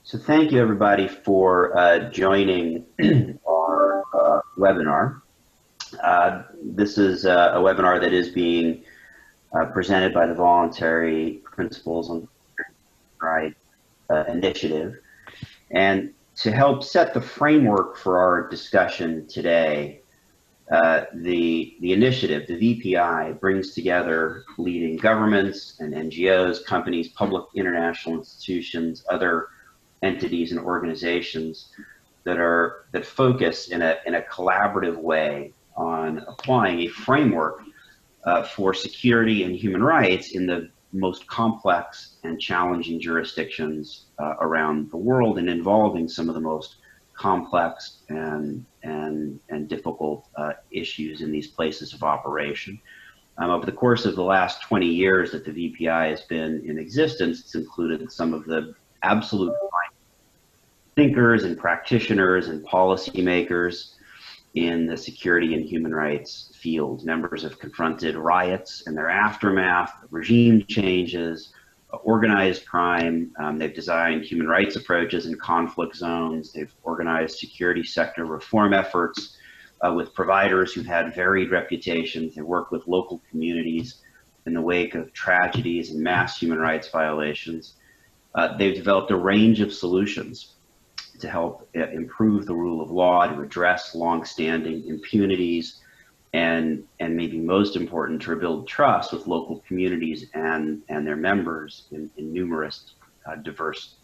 So thank you everybody for joining our webinar. This is a webinar that is being presented by the Voluntary Principles Initiative. And to help set the framework for our discussion today, the initiative, the VPI, brings together leading governments and NGOs, companies, public international institutions, other entities and organizations that focus in a collaborative way on applying a framework for security and human rights in the most complex and challenging jurisdictions around the world, and involving some of the most complex and difficult issues in these places of operation. Over the course of the last 20 years that the VPI has been in existence, it's included some of the absolute thinkers and practitioners and policymakers in the security and human rights field. Members have confronted riots and their aftermath, regime changes, organized crime. They've designed human rights approaches in conflict zones. They've organized security sector reform efforts with providers who've had varied reputations. They work with local communities in the wake of tragedies and mass human rights violations. They've developed a range of solutions to help improve the rule of law, to address longstanding impunities, and maybe most important, to rebuild trust with local communities and their members in numerous diverse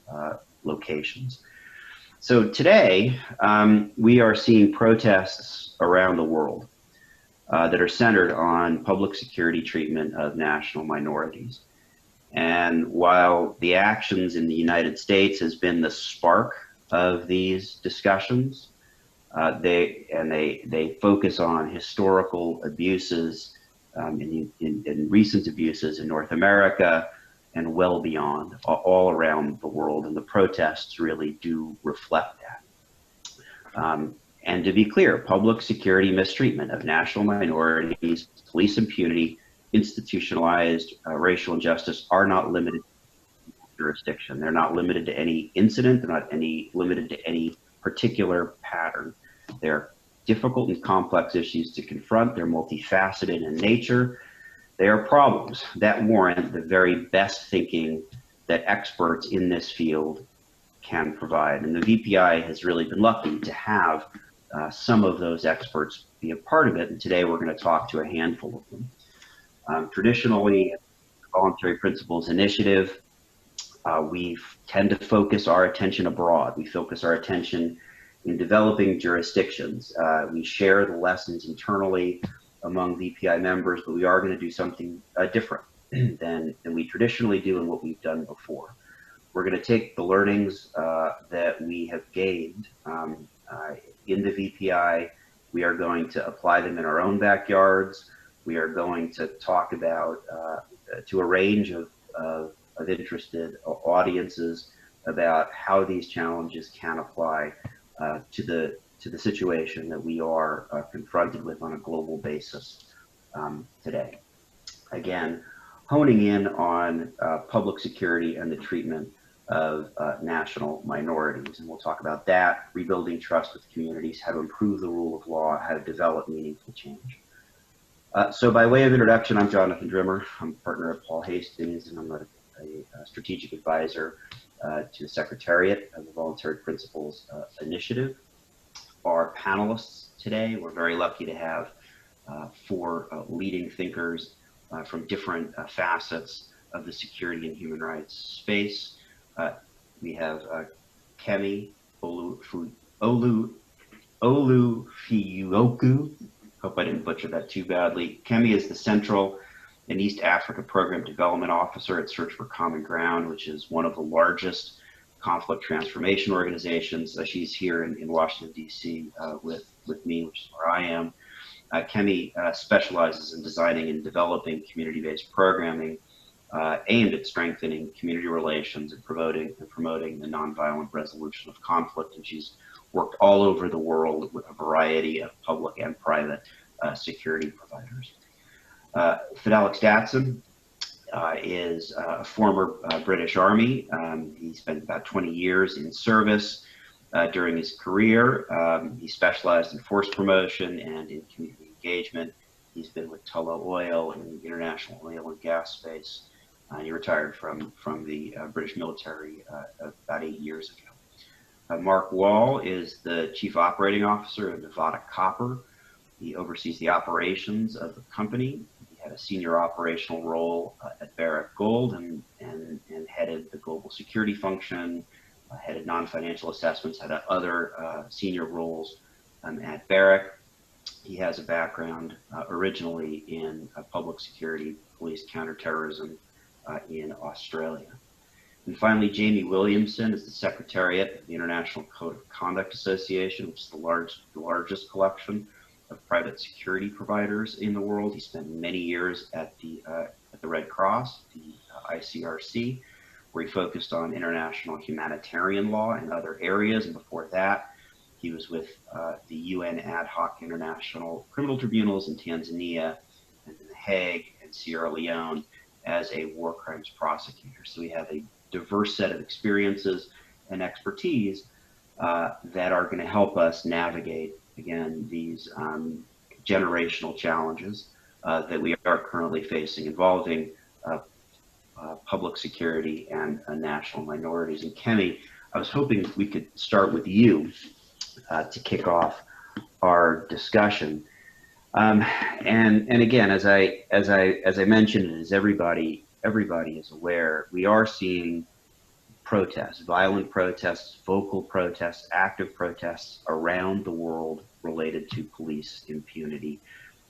locations. So today, we are seeing protests around the world that are centered on public security treatment of national minorities. And while the actions in the United States has been the spark of these discussions, they focus on historical abuses and recent abuses in North America and well beyond, all around the world, and the protests really do reflect that. And to be clear, public security mistreatment of national minorities, police impunity, institutionalized racial injustice are not limited jurisdiction. They're not limited to any incident. They're not limited to any particular pattern. They're difficult and complex issues to confront. They're multifaceted in nature. They are problems that warrant the very best thinking that experts in this field can provide. And the VPI has really been lucky to have some of those experts be a part of it. And today we're going to talk to a handful of them. Traditionally, Voluntary Principles Initiative, we tend to focus our attention abroad. We focus our attention in developing jurisdictions. We share the lessons internally among VPI members, but we are going to do something different than we traditionally do and what we've done before. We're going to take the learnings that we have gained in the VPI. We are going to apply them in our own backyards. We are going to talk about to a range of interested audiences about how these challenges can apply to the situation that we are confronted with on a global basis today. Again, honing in on public security and the treatment of national minorities. And we'll talk about that, rebuilding trust with communities, how to improve the rule of law, how to develop meaningful change. So by way of introduction, I'm Jonathan Drimmer. I'm a partner at Paul Hastings, and I'm a strategic advisor to the Secretariat of the Voluntary Principles Initiative. Our panelists today, we're very lucky to have four leading thinkers from different facets of the security and human rights space. We have Kemi Olufioku. Hope I didn't butcher that too badly. Kemi is the Central and East Africa Program Development Officer at Search for Common Ground, which is one of the largest conflict transformation organizations. She's here in Washington, D.C. with me, which is where I am. Kemi specializes in designing and developing community-based programming aimed at strengthening community relations and promoting the nonviolent resolution of conflict. And she's worked all over the world with a variety of public and private security providers. Fidelix Datsun is a former British Army. He spent about 20 years in service. During his career, he specialized in force promotion and in community engagement. He's been with Tullow Oil and the international oil and gas space. He retired from the British military about 8 years ago. Mark Wall is the Chief Operating Officer of Nevada Copper. He oversees the operations of the company. He had a senior operational role at Barrick Gold and headed the global security function, headed non-financial assessments, had other senior roles at Barrick. He has a background originally in public security, police counterterrorism in Australia. And finally, Jamie Williamson is the Secretariat of the International Code of Conduct Association, which is the largest collection of private security providers in the world. He spent many years at the Red Cross, the ICRC, where he focused on international humanitarian law and other areas. And before that, he was with the UN Ad Hoc International Criminal Tribunals in Tanzania and in The Hague and Sierra Leone as a war crimes prosecutor. So we have a diverse set of experiences and expertise that are going to help us navigate, again, these generational challenges that we are currently facing involving public security and national minorities. And Kemi, I was hoping we could start with you to kick off our discussion. And again, as I mentioned, and as everybody is aware, we are seeing protests, violent protests, vocal protests, active protests around the world related to police impunity.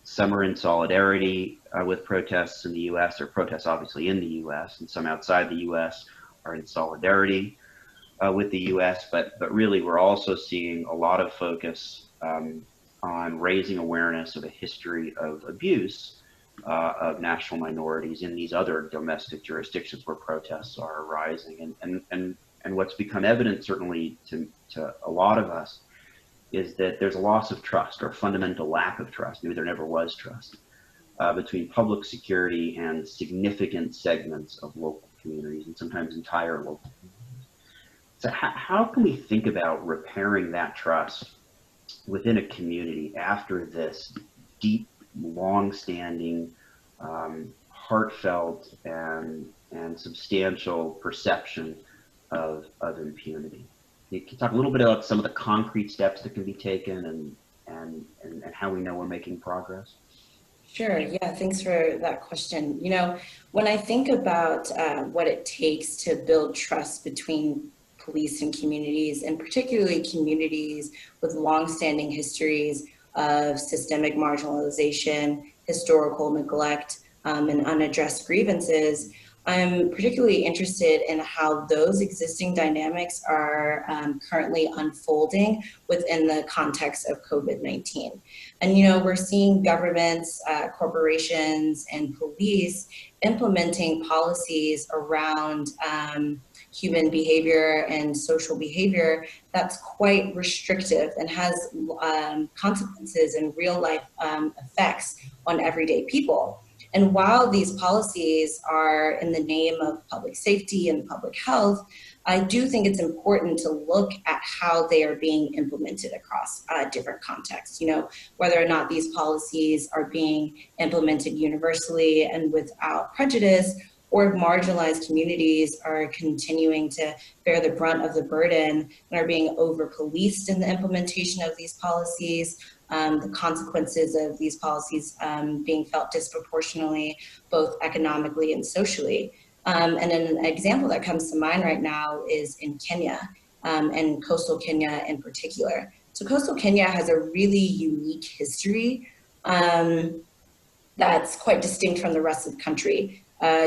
Some are in solidarity with protests in the U.S., or protests obviously in the U.S., and some outside the U.S. are in solidarity with the U.S., but really we're also seeing a lot of focus on raising awareness of a history of abuse of national minorities in these other domestic jurisdictions where protests are arising. And what's become evident, certainly to a lot of us, is that there's a loss of trust, or a fundamental lack of trust, maybe there never was trust, between public security and significant segments of local communities, and sometimes entire local communities. So how can we think about repairing that trust within a community after this deep, long-standing, heartfelt, and substantial perception of impunity? You can talk a little bit about some of the concrete steps that can be taken and how we know we're making progress. Sure. Yeah. Thanks for that question. You know, when I think about what it takes to build trust between police and communities, and particularly communities with longstanding histories of systemic marginalization, historical neglect, and unaddressed grievances, I'm particularly interested in how those existing dynamics are currently unfolding within the context of COVID-19. And, you know, we're seeing governments, corporations, and police implementing policies around human behavior and social behavior that's quite restrictive and has consequences and real life effects on everyday people. And while these policies are in the name of public safety and public health, I do think it's important to look at how they are being implemented across different contexts. You know, whether or not these policies are being implemented universally and without prejudice, or marginalized communities are continuing to bear the brunt of the burden and are being over-policed in the implementation of these policies. The consequences of these policies being felt disproportionately, both economically and socially. And an example that comes to mind right now is in Kenya, and coastal Kenya in particular. So coastal Kenya has a really unique history that's quite distinct from the rest of the country,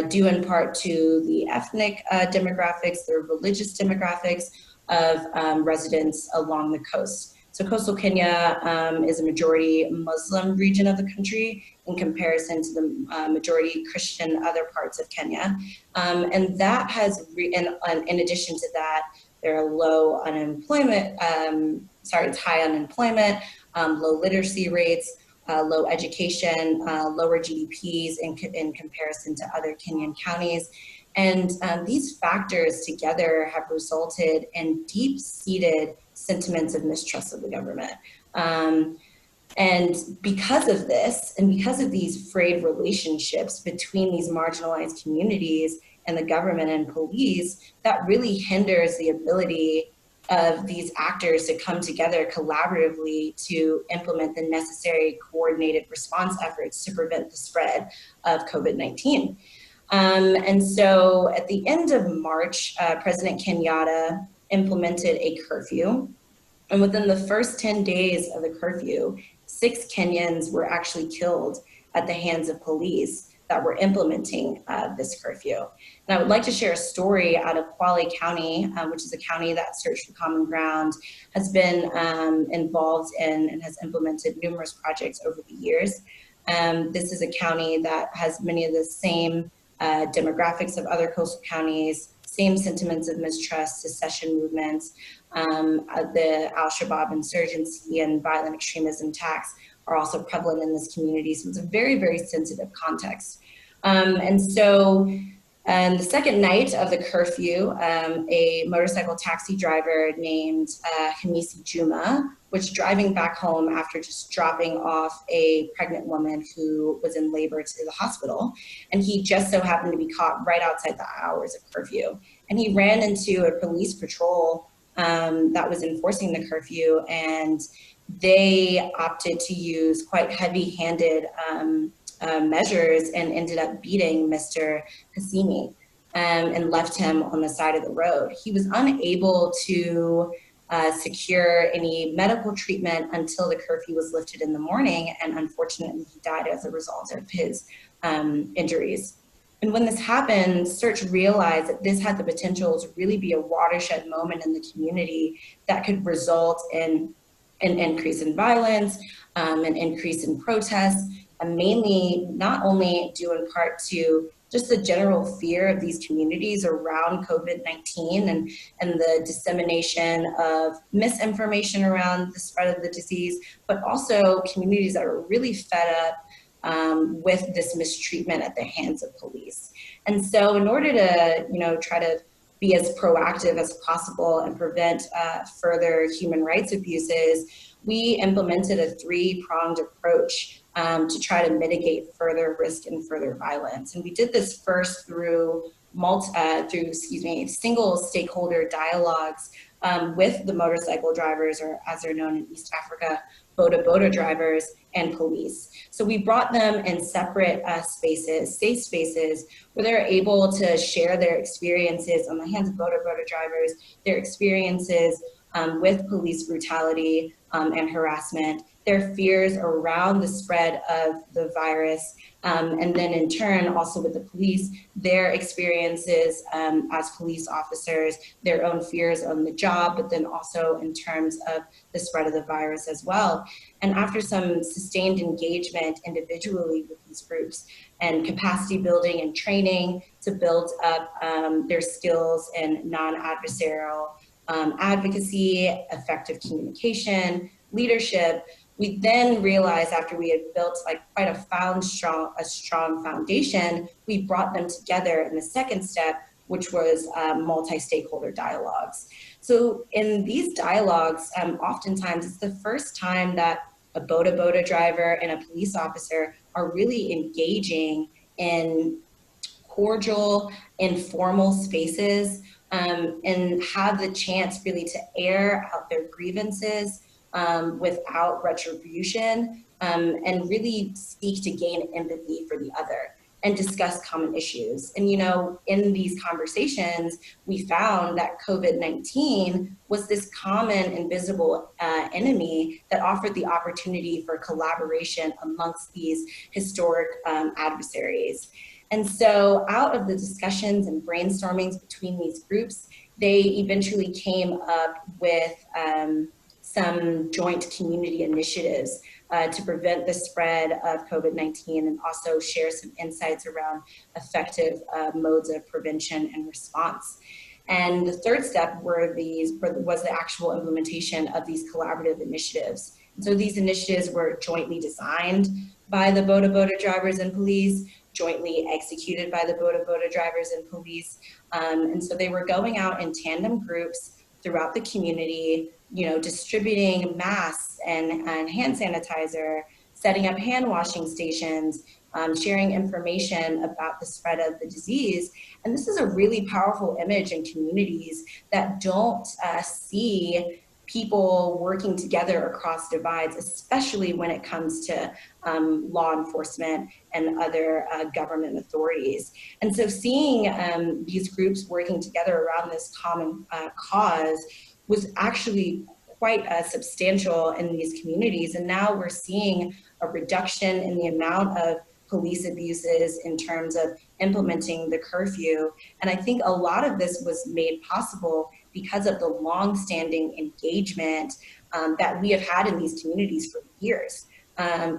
due in part to the ethnic demographics, the religious demographics of residents along the coast. So coastal Kenya is a majority Muslim region of the country in comparison to the majority Christian other parts of Kenya. And that has, in addition to that, there are low unemployment, it's high unemployment, low literacy rates, low education, lower GDPs in comparison to other Kenyan counties. And these factors together have resulted in deep-seated sentiments of mistrust of the government. And because of this, and because of these frayed relationships between these marginalized communities and the government and police, that really hinders the ability of these actors to come together collaboratively to implement the necessary coordinated response efforts to prevent the spread of COVID-19. And so at the end of March, President Kenyatta implemented a curfew. And within the first 10 days of the curfew, 6 Kenyans were actually killed at the hands of police that were implementing this curfew. And I would like to share a story out of Kwale County, which is a county that Search for Common Ground has been involved in and has implemented numerous projects over the years. This is a county that has many of the same demographics of other coastal counties, same sentiments of mistrust, secession movements, the Al-Shabaab insurgency and violent extremism attacks are also prevalent in this community. So it's a very, very sensitive context. And so the second night of the curfew, a motorcycle taxi driver named Hamisi Juma was driving back home after just dropping off a pregnant woman who was in labor to the hospital. And he just so happened to be caught right outside the hours of curfew. And he ran into a police patrol that was enforcing the curfew, and they opted to use quite heavy-handed measures and ended up beating Mr. Hassimi and left him on the side of the road. He was unable to secure any medical treatment until the curfew was lifted in the morning, and unfortunately he died as a result of his injuries. And when this happened, Search realized that this had the potential to really be a watershed moment in the community that could result in an increase in violence, an increase in protests, and mainly not only due in part to just the general fear of these communities around COVID-19 and the dissemination of misinformation around the spread of the disease, but also communities that are really fed up with this mistreatment at the hands of police. And so in order to, try to be as proactive as possible and prevent further human rights abuses, we implemented a 3-pronged approach to try to mitigate further risk and further violence. And we did this first through single stakeholder dialogues with the motorcycle drivers, or as they're known in East Africa, boda drivers and police. So we brought them in separate spaces, safe spaces, where they're able to share their experiences on the hands of boda drivers, their experiences with police brutality and harassment, their fears around the spread of the virus, and then in turn also with the police, their experiences as police officers, their own fears on the job, but then also in terms of the spread of the virus as well. And after some sustained engagement individually with these groups and capacity building and training to build up their skills in non-adversarial advocacy, effective communication, leadership, we then realized after we had built quite a strong foundation, we brought them together in the second step, which was multi-stakeholder dialogues. So in these dialogues, oftentimes it's the first time that a boda driver and a police officer are really engaging in cordial, informal spaces and have the chance really to air out their grievances without retribution, and really seek to gain empathy for the other and discuss common issues. And in these conversations, we found that COVID-19 was this common invisible enemy that offered the opportunity for collaboration amongst these historic adversaries. And so out of the discussions and brainstormings between these groups, they eventually came up with some joint community initiatives to prevent the spread of COVID-19 and also share some insights around effective modes of prevention and response. And the third step was the actual implementation of these collaborative initiatives. So these initiatives were jointly designed by the Boda Boda drivers and police, jointly executed by the Boda Boda drivers and police. And so they were going out in tandem groups throughout the community, distributing masks and hand sanitizer, setting up hand washing stations, sharing information about the spread of the disease. And this is a really powerful image in communities that don't see people working together across divides, especially when it comes to law enforcement and other government authorities. And so seeing these groups working together around this common cause was actually quite substantial in these communities. And now we're seeing a reduction in the amount of police abuses in terms of implementing the curfew. And I think a lot of this was made possible because of the longstanding engagement that we have had in these communities for years.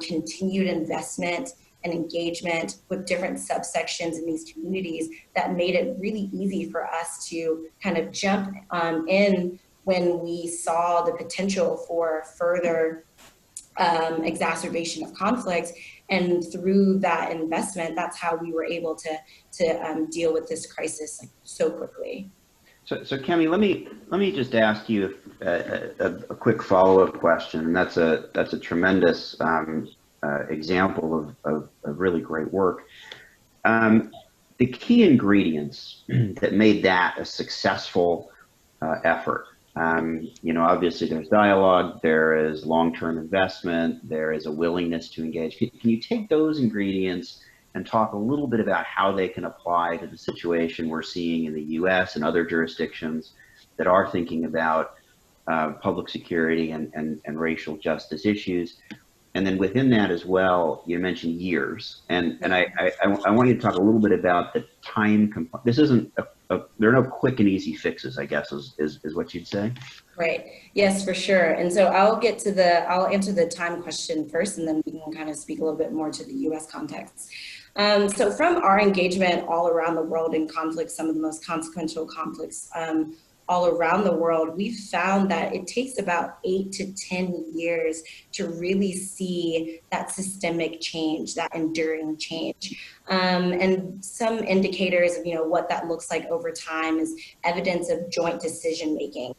Continued investment and engagement with different subsections in these communities that made it really easy for us to kind of jump in when we saw the potential for further exacerbation of conflict. And through that investment, that's how we were able to deal with this crisis so quickly. So Kemi, let me just ask you a quick follow-up question. And that's a tremendous example of really great work. The key ingredients that made that a successful effort. Obviously there's dialogue, there is long-term investment, there is a willingness to engage. Can you take those ingredients and talk a little bit about how they can apply to the situation we're seeing in the US and other jurisdictions that are thinking about public security and racial justice issues? And then within that as well, you mentioned years. And I want you to talk a little bit about the time component. This isn't there are no quick and easy fixes, I guess, is what you'd say. Right. Yes, for sure. And so I'll answer the time question first, and then we can kind of speak a little bit more to the US context. So from our engagement all around the world in conflicts, some of the most consequential conflicts all around the world, we've found that it takes about 8 to 10 years to really see that systemic change, that enduring change. And some indicators of what that looks like over time is evidence of joint decision making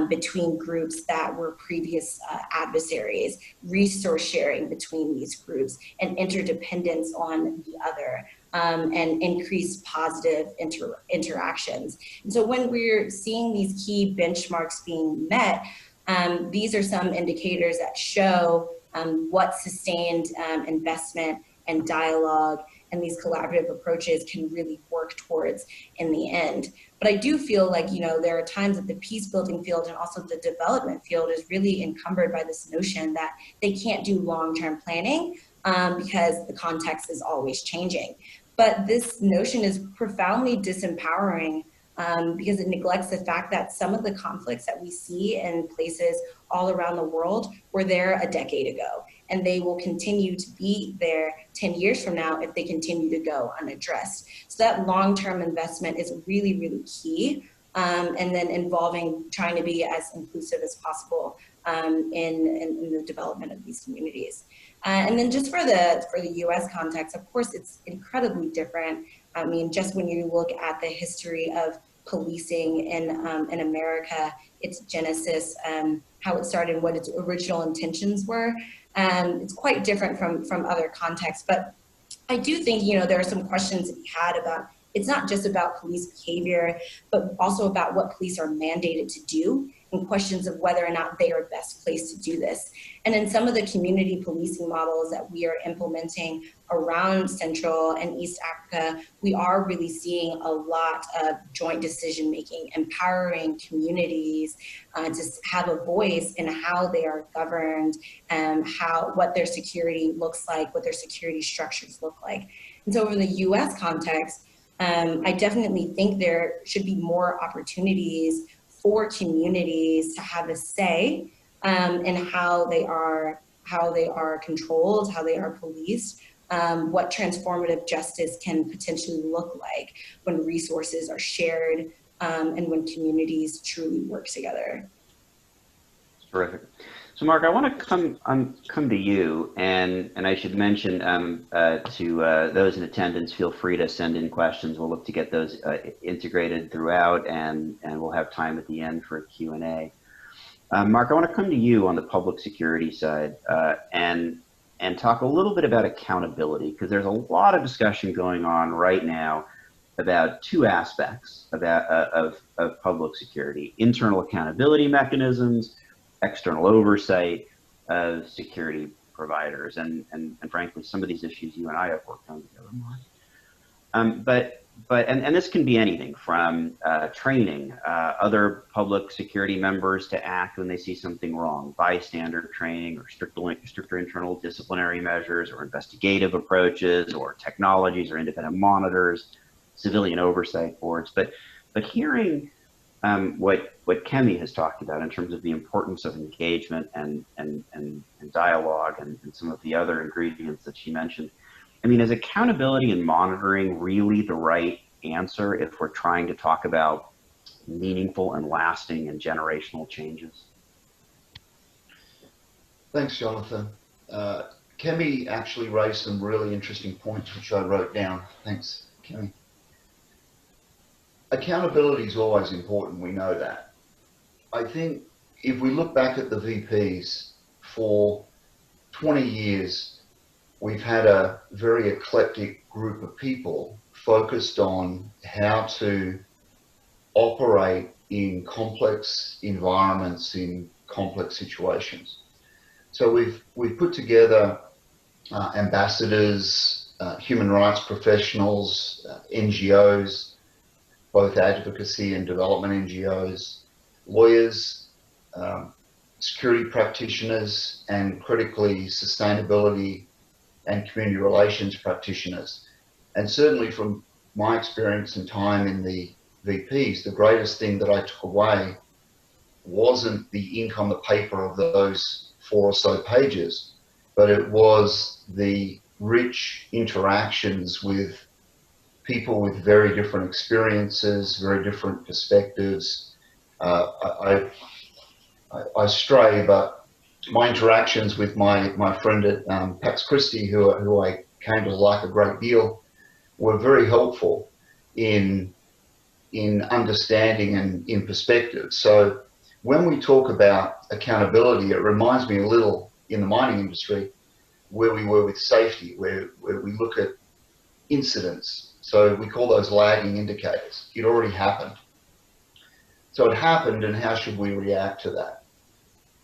between groups that were previous adversaries, resource sharing between these groups, and interdependence on the other. And increased positive interactions. And so when we're seeing these key benchmarks being met, these are some indicators that show what sustained investment and dialogue and these collaborative approaches can really work towards in the end. But I do feel like, there are times that the peace building field and also the development field is really encumbered by this notion that they can't do long-term planning because the context is always changing. But this notion is profoundly disempowering because it neglects the fact that some of the conflicts that we see in places all around the world were there a decade ago, and they will continue to be there 10 years from now if they continue to go unaddressed. So that long-term investment is really, really key, and then involving trying to be as inclusive as possible in the development of these communities. And then just for the US context, of course, it's incredibly different. I mean, just when you look at the history of policing in America, its genesis, how it started, what its original intentions were, it's quite different from other contexts. But I do think, there are some questions to be had about, it's not just about police behavior, but also about what police are mandated to do, and questions of whether or not they are best placed to do this. And in some of the community policing models that we are implementing around Central and East Africa, we are really seeing a lot of joint decision making, empowering communities to have a voice in how they are governed and what their security looks like, what their security structures look like. And so in the US context, I definitely think there should be more opportunities for communities to have a say in how they are controlled, how they are policed, what transformative justice can potentially look like when resources are shared and when communities truly work together. Terrific. So Mark, I want to come to you, and I should mention to those in attendance, feel free to send in questions. We'll look to get those integrated throughout, and we'll have time at the end for a Q&A. Mark, I want to come to you on the public security side, and talk a little bit about accountability, because there's a lot of discussion going on right now about two aspects of public security: internal accountability mechanisms, external oversight of security providers, and frankly, some of these issues you and I have worked on together, Mark. And this can be anything from training other public security members to act when they see something wrong, bystander training, or stricter internal disciplinary measures, or investigative approaches, or technologies, or independent monitors, civilian oversight boards. But hearing what Kemi has talked about in terms of the importance of engagement and dialogue, and some of the other ingredients that she mentioned, I mean, is accountability and monitoring really the right answer if we're trying to talk about meaningful and lasting and generational changes? Thanks, Jonathan. Kemi actually raised some really interesting points, which I wrote down. Thanks, Kemi. Accountability is always important, we know that. I think if we look back at the VPs, for 20 years, we've had a very eclectic group of people focused on how to operate in complex environments, in complex situations. So we've put together ambassadors, human rights professionals, NGOs, both advocacy and development NGOs, lawyers, security practitioners, and critically sustainability and community relations practitioners. And certainly from my experience and time in the VPs, the greatest thing that I took away wasn't the ink on the paper of those 4 or so pages, but it was the rich interactions with people with very different experiences, very different perspectives. I stray, but my interactions with my friend at Pax Christi, who I came to like a great deal, were very helpful in understanding and in perspective. So when we talk about accountability, it reminds me a little in the mining industry where we were with safety, where we look at incidents. So we call those lagging indicators. It already happened. So it happened, and how should we react to that?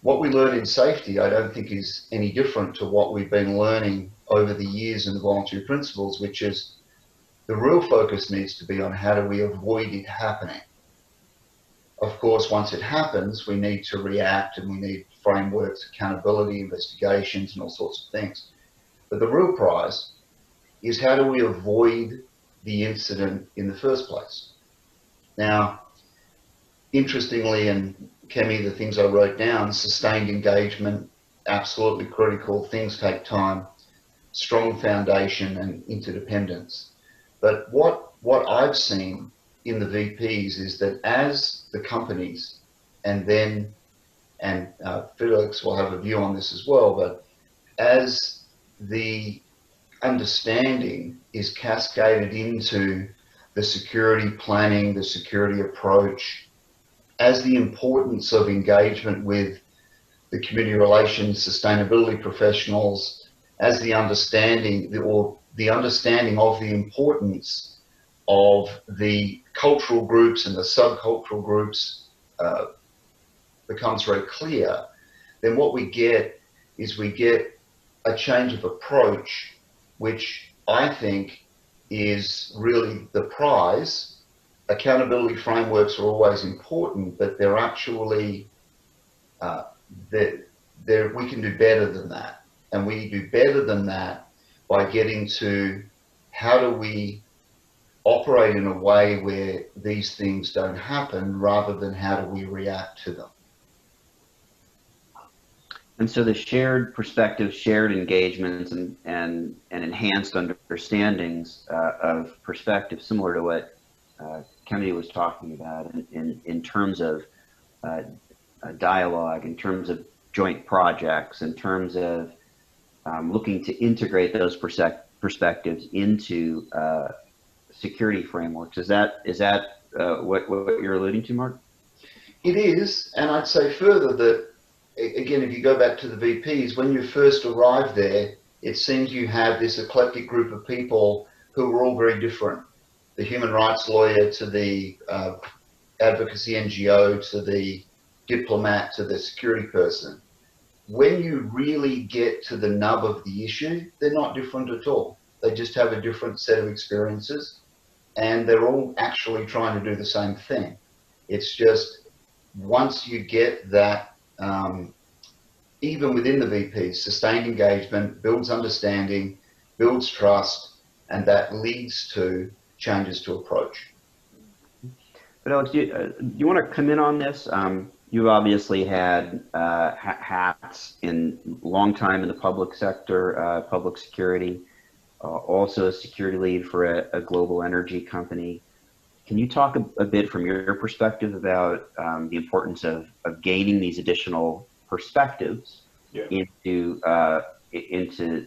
What we learn in safety, I don't think, is any different to what we've been learning over the years in the voluntary principles, which is the real focus needs to be on how do we avoid it happening. Of course, once it happens, we need to react, and we need frameworks, accountability, investigations, and all sorts of things. But the real prize is how do we avoid the incident in the first place? Now, interestingly, and Kemi, the things I wrote down: sustained engagement, absolutely critical, things take time, strong foundation, and interdependence. But what I've seen in the VPs is that as the companies, and Felix will have a view on this as well, but as the understanding is cascaded into the security planning, the security approach, as the importance of engagement with the community relations, sustainability professionals, as the understanding of the importance of the cultural groups and the subcultural groups becomes very clear, then what we get is a change of approach, which I think is really the prize. Accountability frameworks are always important, but they're actually, we can do better than that. And we do better than that by getting to how do we operate in a way where these things don't happen, rather than how do we react to them. And so the shared perspectives, shared engagements, and enhanced understandings of perspective, similar to what Kennedy was talking about in terms of dialogue, in terms of joint projects in terms of looking to integrate those perspectives into security frameworks. Is that what you're alluding to, Mark? It is, and I'd say further that, again, if you go back to the VPs, when you first arrive there, it seems you have this eclectic group of people who are all very different. The human rights lawyer to the advocacy NGO to the diplomat to the security person. When you really get to the nub of the issue, they're not different at all. They just have a different set of experiences, and they're all actually trying to do the same thing. It's just once you get that, even within the VPs, sustained engagement builds understanding, builds trust, and that leads to changes to approach. But Alex, do you want to come in on this? You obviously had hats in long time in the public sector, public security, also a security lead for a global energy company. Can you talk a bit from your perspective about the importance of gaining these additional perspectives into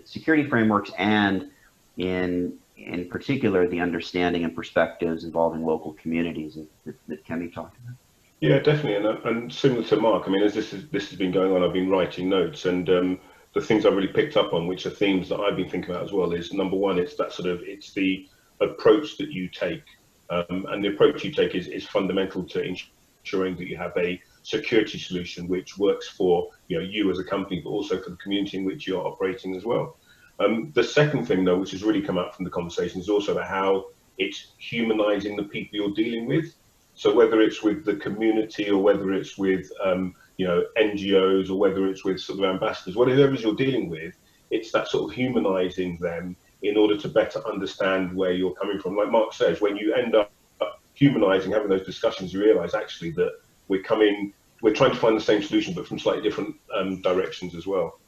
security frameworks, and in particular the understanding and perspectives involving local communities that Kemi talked about? Yeah, definitely, and similar to Mark, I mean, as this has been going on, I've been writing notes, and the things I've really picked up on, which are themes that I've been thinking about as well, is number one, it's the approach that you take. And the approach you take is fundamental to ensuring that you have a security solution which works for you as a company, but also for the community in which you're operating as well. The second thing, though, which has really come out from the conversation, is also about how it's humanizing the people you're dealing with. So whether it's with the community or whether it's with NGOs or whether it's with sort of ambassadors, whatever it is you're dealing with, it's that sort of humanizing them in order to better understand where you're coming from. Like Mark says, when you end up humanizing, having those discussions, you realize actually that we're trying to find the same solution, but from slightly different directions as well.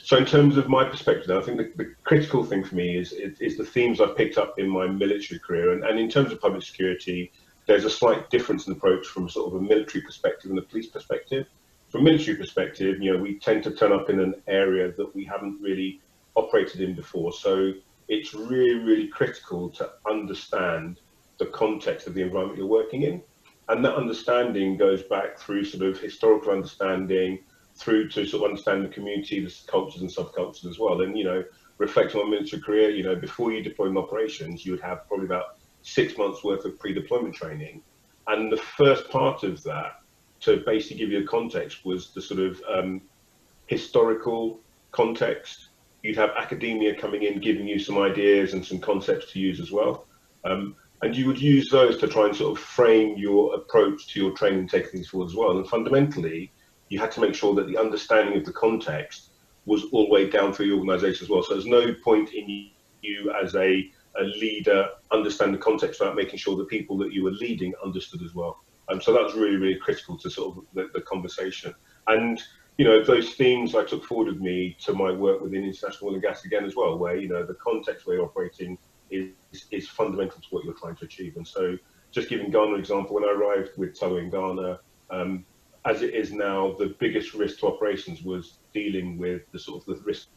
So in terms of my perspective, I think the critical thing for me is the themes I've picked up in my military career. And in terms of public security, there's a slight difference in approach from sort of a military perspective and a police perspective. From a military perspective, we tend to turn up in an area that we haven't really operated in before. So it's really, really critical to understand the context of the environment you're working in. And that understanding goes back through sort of historical understanding, through to sort of understanding the community, the cultures and subcultures as well. And, reflecting on military career, before you deploy in operations, you would have probably about 6 months worth of pre-deployment training. And the first part of that, to basically give you a context, was the sort of historical context. You'd have academia coming in, giving you some ideas and some concepts to use as well. And you would use those to try and sort of frame your approach to your training and take things forward as well. And fundamentally, you had to make sure that the understanding of the context was all the way down through the organization as well. So there's no point in you as a leader understand the context without making sure the people that you were leading understood as well. So that was really, really critical to sort of the conversation. And those themes I took forward with me to my work within international oil and gas again as well, where the context where you're operating is fundamental to what you're trying to achieve. And so, just giving Ghana an example, when I arrived with Tullow in Ghana, as it is now, the biggest risk to operations was dealing with the sort of the risk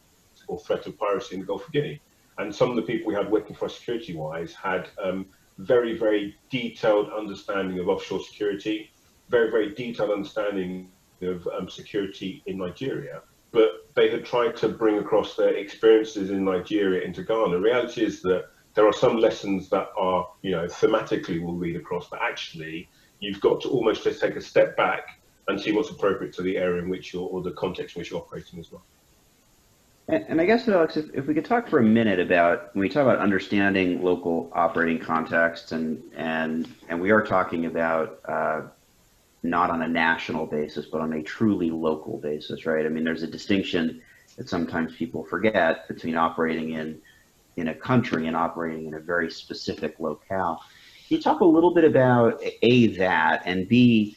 or threat of piracy in the Gulf of Guinea. And some of the people we had working for us security-wise had very, very detailed understanding of offshore security, very, very detailed understanding of security in Nigeria. But they had tried to bring across their experiences in Nigeria into Ghana. The reality is that there are some lessons that are, thematically will read across, but actually you've got to almost just take a step back and see what's appropriate to the area in which or the context in which you're operating as well. And I guess, Alex, if we could talk for a minute about, when we talk about understanding local operating contexts, and we are talking about not on a national basis, but on a truly local basis, right? I mean, there's a distinction that sometimes people forget between operating in a country and operating in a very specific locale. Can you talk a little bit about A, that, and B,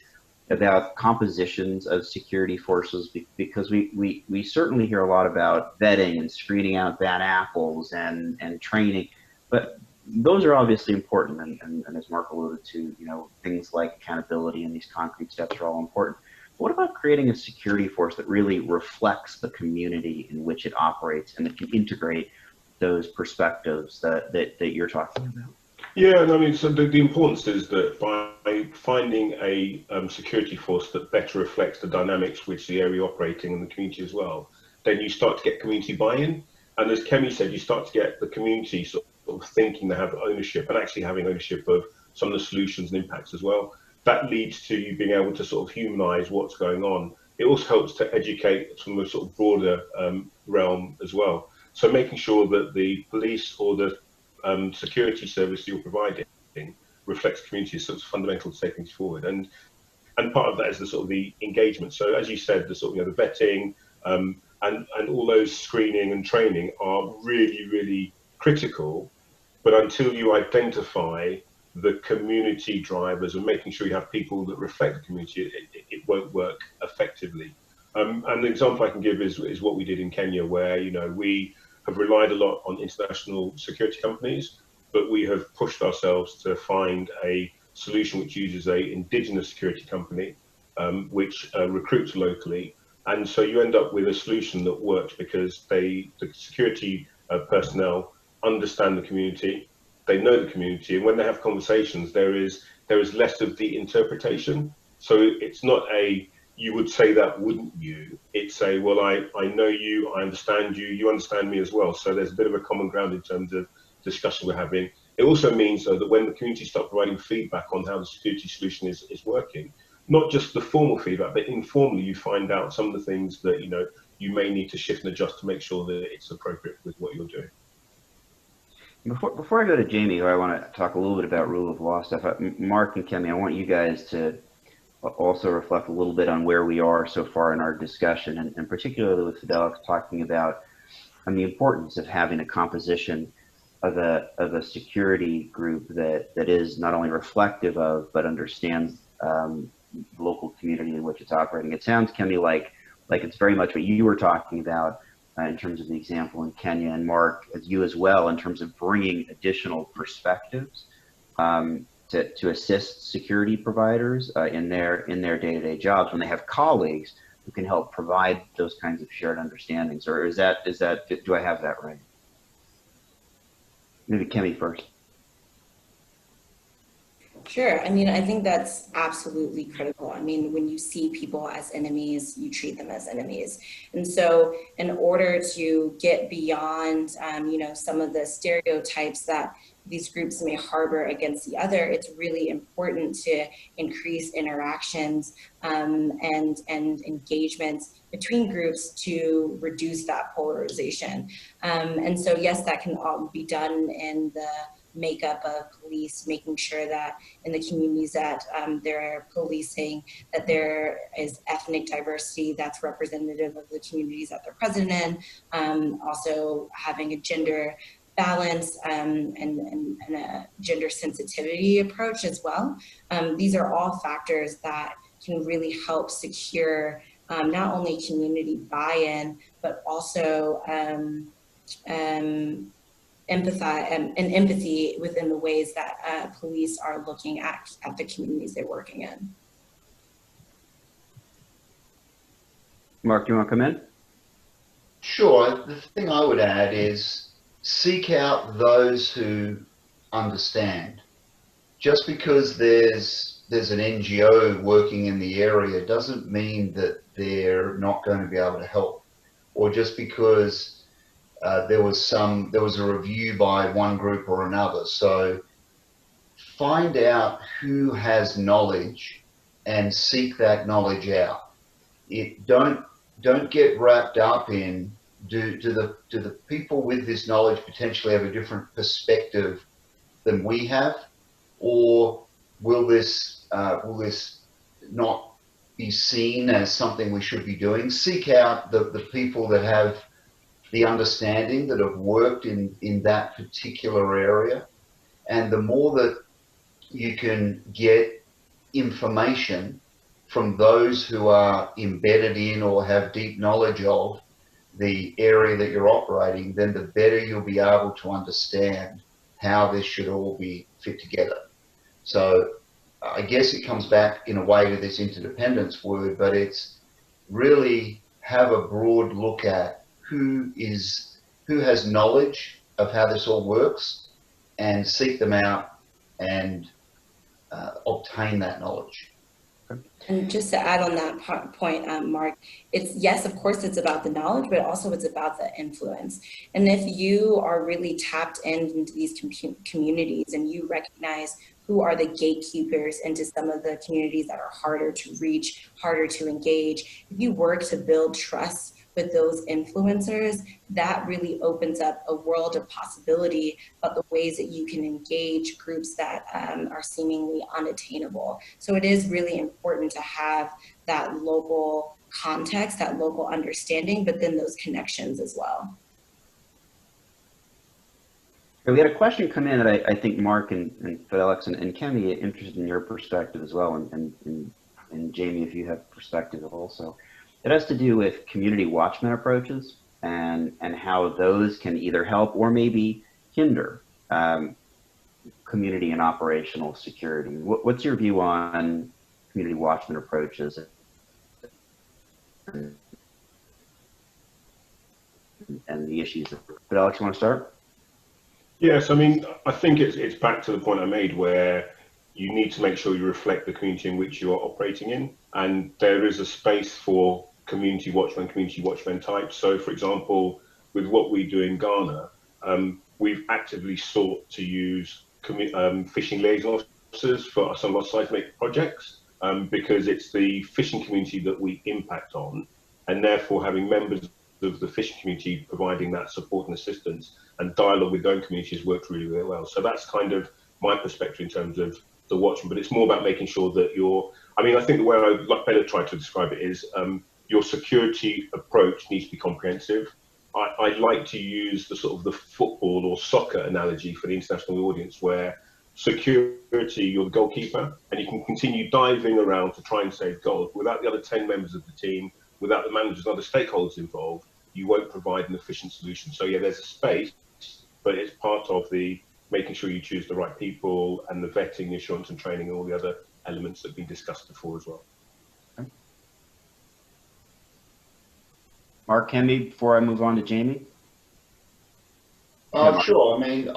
about compositions of security forces, because we certainly hear a lot about vetting and screening out bad apples and training, but those are obviously important, and as Mark alluded to, things like accountability and these concrete steps are all important. what about creating a security force that really reflects the community in which it operates and that can integrate those perspectives that you're talking about? Yeah, and I mean, so the importance is that by finding a security force that better reflects the dynamics which the area operating in the community as well, then you start to get community buy-in. And as Kemi said, you start to get the community sort of thinking they have ownership and actually having ownership of some of the solutions and impacts as well. That leads to you being able to sort of humanize what's going on. It also helps to educate from a sort of broader realm as well. So making sure that the police or the security service you're providing reflects community is sort of fundamental to take things forward, and part of that is the sort of the engagement. So as you said, the sort of the vetting and all those screening and training are really critical. But until you identify the community drivers and making sure you have people that reflect the community, it won't work effectively. And an example I can give is what we did in Kenya, where we have relied a lot on international security companies, but we have pushed ourselves to find a solution which uses a indigenous security company, which recruits locally. And so you end up with a solution that works because the security personnel understand the community, they know the community, and when they have conversations, there is less of the interpretation. So it's not a you would say that, wouldn't you? It's a, well, I know you, I understand you, you understand me as well. So there's a bit of a common ground in terms of discussion we're having. It also means, though, that when the community start providing feedback on how the security solution is working, not just the formal feedback, but informally you find out some of the things that, you may need to shift and adjust to make sure that it's appropriate with what you're doing. Before I go to Jamie, who I want to talk a little bit about rule of law stuff, Mark and Kemi, I want you guys to also reflect a little bit on where we are so far in our discussion, and particularly with Fidelix talking about the importance of having a composition of a security group that is not only reflective of but understands the local community in which it's operating. It sounds, Kemi, like it's very much what you were talking about in terms of the example in Kenya, and Mark, as you as well, in terms of bringing additional perspectives to assist security providers in their day-to-day jobs when they have colleagues who can help provide those kinds of shared understandings. Or is that do I have that right? Maybe Kemi first. Sure. I mean, I think that's absolutely critical. I mean, when you see people as enemies, you treat them as enemies. And so in order to get beyond, some of the stereotypes that these groups may harbor against the other, it's really important to increase interactions and engagements between groups to reduce that polarization. And so, yes, that can all be done in the makeup of police, making sure that in the communities that they're policing, that there is ethnic diversity that's representative of the communities that they're present in, also having a gender balance and a gender sensitivity approach as well. These are all factors that can really help secure not only community buy-in, but also empathy within the ways that police are looking at the communities they're working in. Mark, do you want to come in? Sure. The thing I would add is seek out those who understand. Just because there's an NGO working in the area doesn't mean that they're not going to be able to help, or just because there was a review by one group or another. So find out who has knowledge and seek that knowledge out. Don't get wrapped up in do the people with this knowledge potentially have a different perspective than we have, or will this not be seen as something we should be doing? Seek out the people that have the understanding, that have worked in that particular area. And the more that you can get information from those who are embedded in or have deep knowledge of the area that you're operating, then the better you'll be able to understand how this should all be fit together. So I guess it comes back in a way to this interdependence word, but it's really have a broad look at who has knowledge of how this all works, and seek them out and obtain that knowledge. And just to add on that point, Mark, it's yes, of course, it's about the knowledge, but also it's about the influence. And if you are really tapped into these communities and you recognize who are the gatekeepers into some of the communities that are harder to reach, harder to engage, if you work to build trust with those influencers, that really opens up a world of possibility about the ways that you can engage groups that are seemingly unattainable. So it is really important to have that local context, that local understanding, but then those connections as well. We had a question come in that I think Mark and Felix and Kemi are interested in your perspective as well, and Jamie, if you have perspective also. It has to do with community watchman approaches and how those can either help or maybe hinder community and operational security. What's your view on community watchman approaches and the issues? But Alex, you want to start? Yes, I mean, I think it's back to the point I made where you need to make sure you reflect the community in which you are operating in, and there is a space for community watchman types. So, for example, with what we do in Ghana, we've actively sought to use fishing liaison officers for some of our seismic projects because it's the fishing community that we impact on, and therefore having members of the fishing community providing that support and assistance and dialogue with their own communities worked really, really well. So that's kind of my perspective in terms of the watchman, but it's more about making sure that I think the way I like better try to describe it is your security approach needs to be comprehensive. I like to use the sort of the football or soccer analogy for the international audience, where security, you're the goalkeeper, and you can continue diving around to try and save goals. Without the other 10 members of the team, without the managers and other stakeholders involved, you won't provide an efficient solution. So yeah, there's a space, but it's part of the making sure you choose the right people and the vetting, the assurance and training, and all the other elements that have been discussed before as well. Mark, Kemi, before I move on to Jamie? Sure. I mean,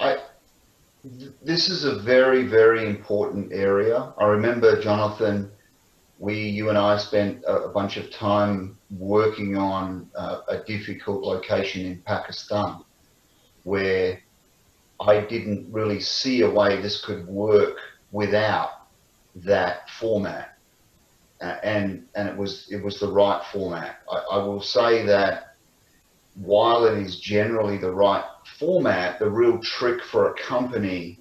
this is a very, very important area. I remember, Jonathan, you and I spent a bunch of time working on a difficult location in Pakistan where I didn't really see a way this could work without that format. And it was the right format. I will say that while it is generally the right format, the real trick for a company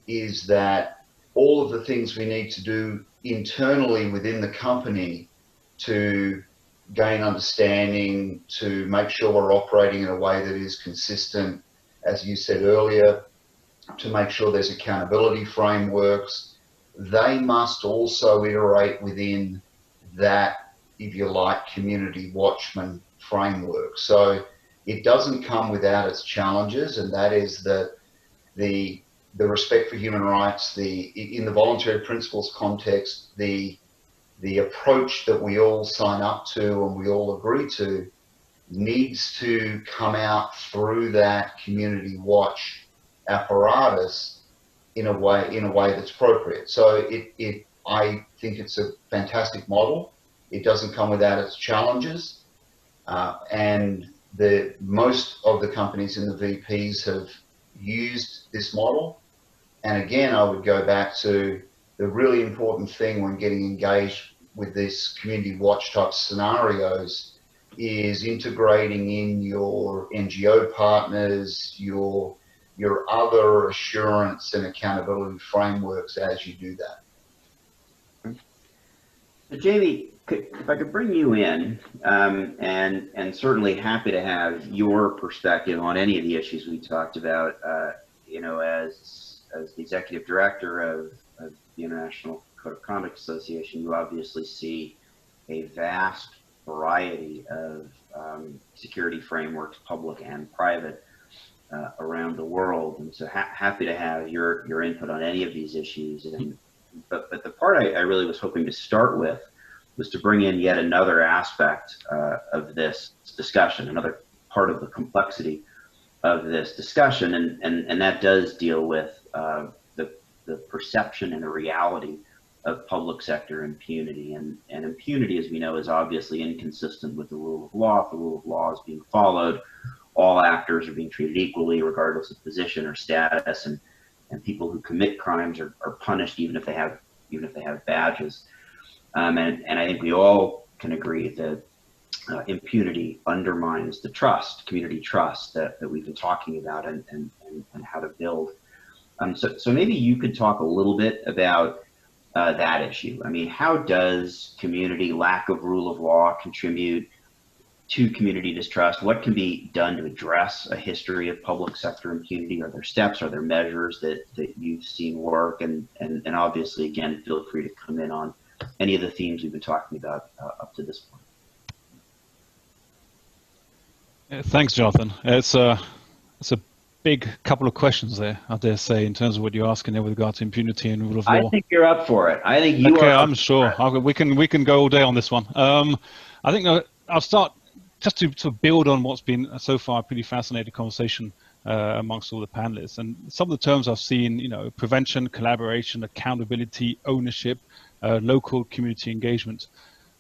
is that all of the things we need to do internally within the company to gain understanding, to make sure we're operating in a way that is consistent, as you said earlier, to make sure there's accountability frameworks, they must also iterate within that, if you like, community watchman framework. So it doesn't come without its challenges, and that is that the respect for human rights, in the voluntary principles context, the approach that we all sign up to and we all agree to needs to come out through that community watch apparatus in a way that's appropriate. So I think it's a fantastic model. It doesn't come without its challenges, and most of the companies in the VPs have used this model. And again, I would go back to the really important thing when getting engaged with this community watch type scenarios is integrating in your NGO partners, your other assurance and accountability frameworks as you do that. So Jamie, if I could bring you in, and certainly happy to have your perspective on any of the issues we talked about, as the executive director of the International Code of Conduct Association, you obviously see a vast variety of security frameworks, public and private, around the world, and so happy to have your input on any of these issues. And but the part I really was hoping to start with was to bring in yet another aspect of this discussion, another part of the complexity of this discussion, and that does deal with the perception and the reality of public sector impunity. And impunity, as we know, is obviously inconsistent with the rule of law. If the rule of law is being followed, all actors are being treated equally, regardless of position or status, and people who commit crimes are punished even if they have badges. And I think we all can agree that impunity undermines the trust, community trust that we've been talking about and how to build. So maybe you could talk a little bit about that issue. I mean, how does community lack of rule of law contribute to community distrust? What can be done to address a history of public sector impunity? Are there steps, are there measures that you've seen work? And obviously, again, feel free to come in on any of the themes we've been talking about up to this point. Thanks, Jonathan. It's a big couple of questions there, I dare say, in terms of what you're asking there with regard to impunity and rule of law. I think you're up for it. I think you are. Okay, I'm sure. We can go all day on this one. I think I'll start just to build on what's been so far a pretty fascinating conversation amongst all the panelists. And some of the terms I've seen, prevention, collaboration, accountability, ownership, local community engagement,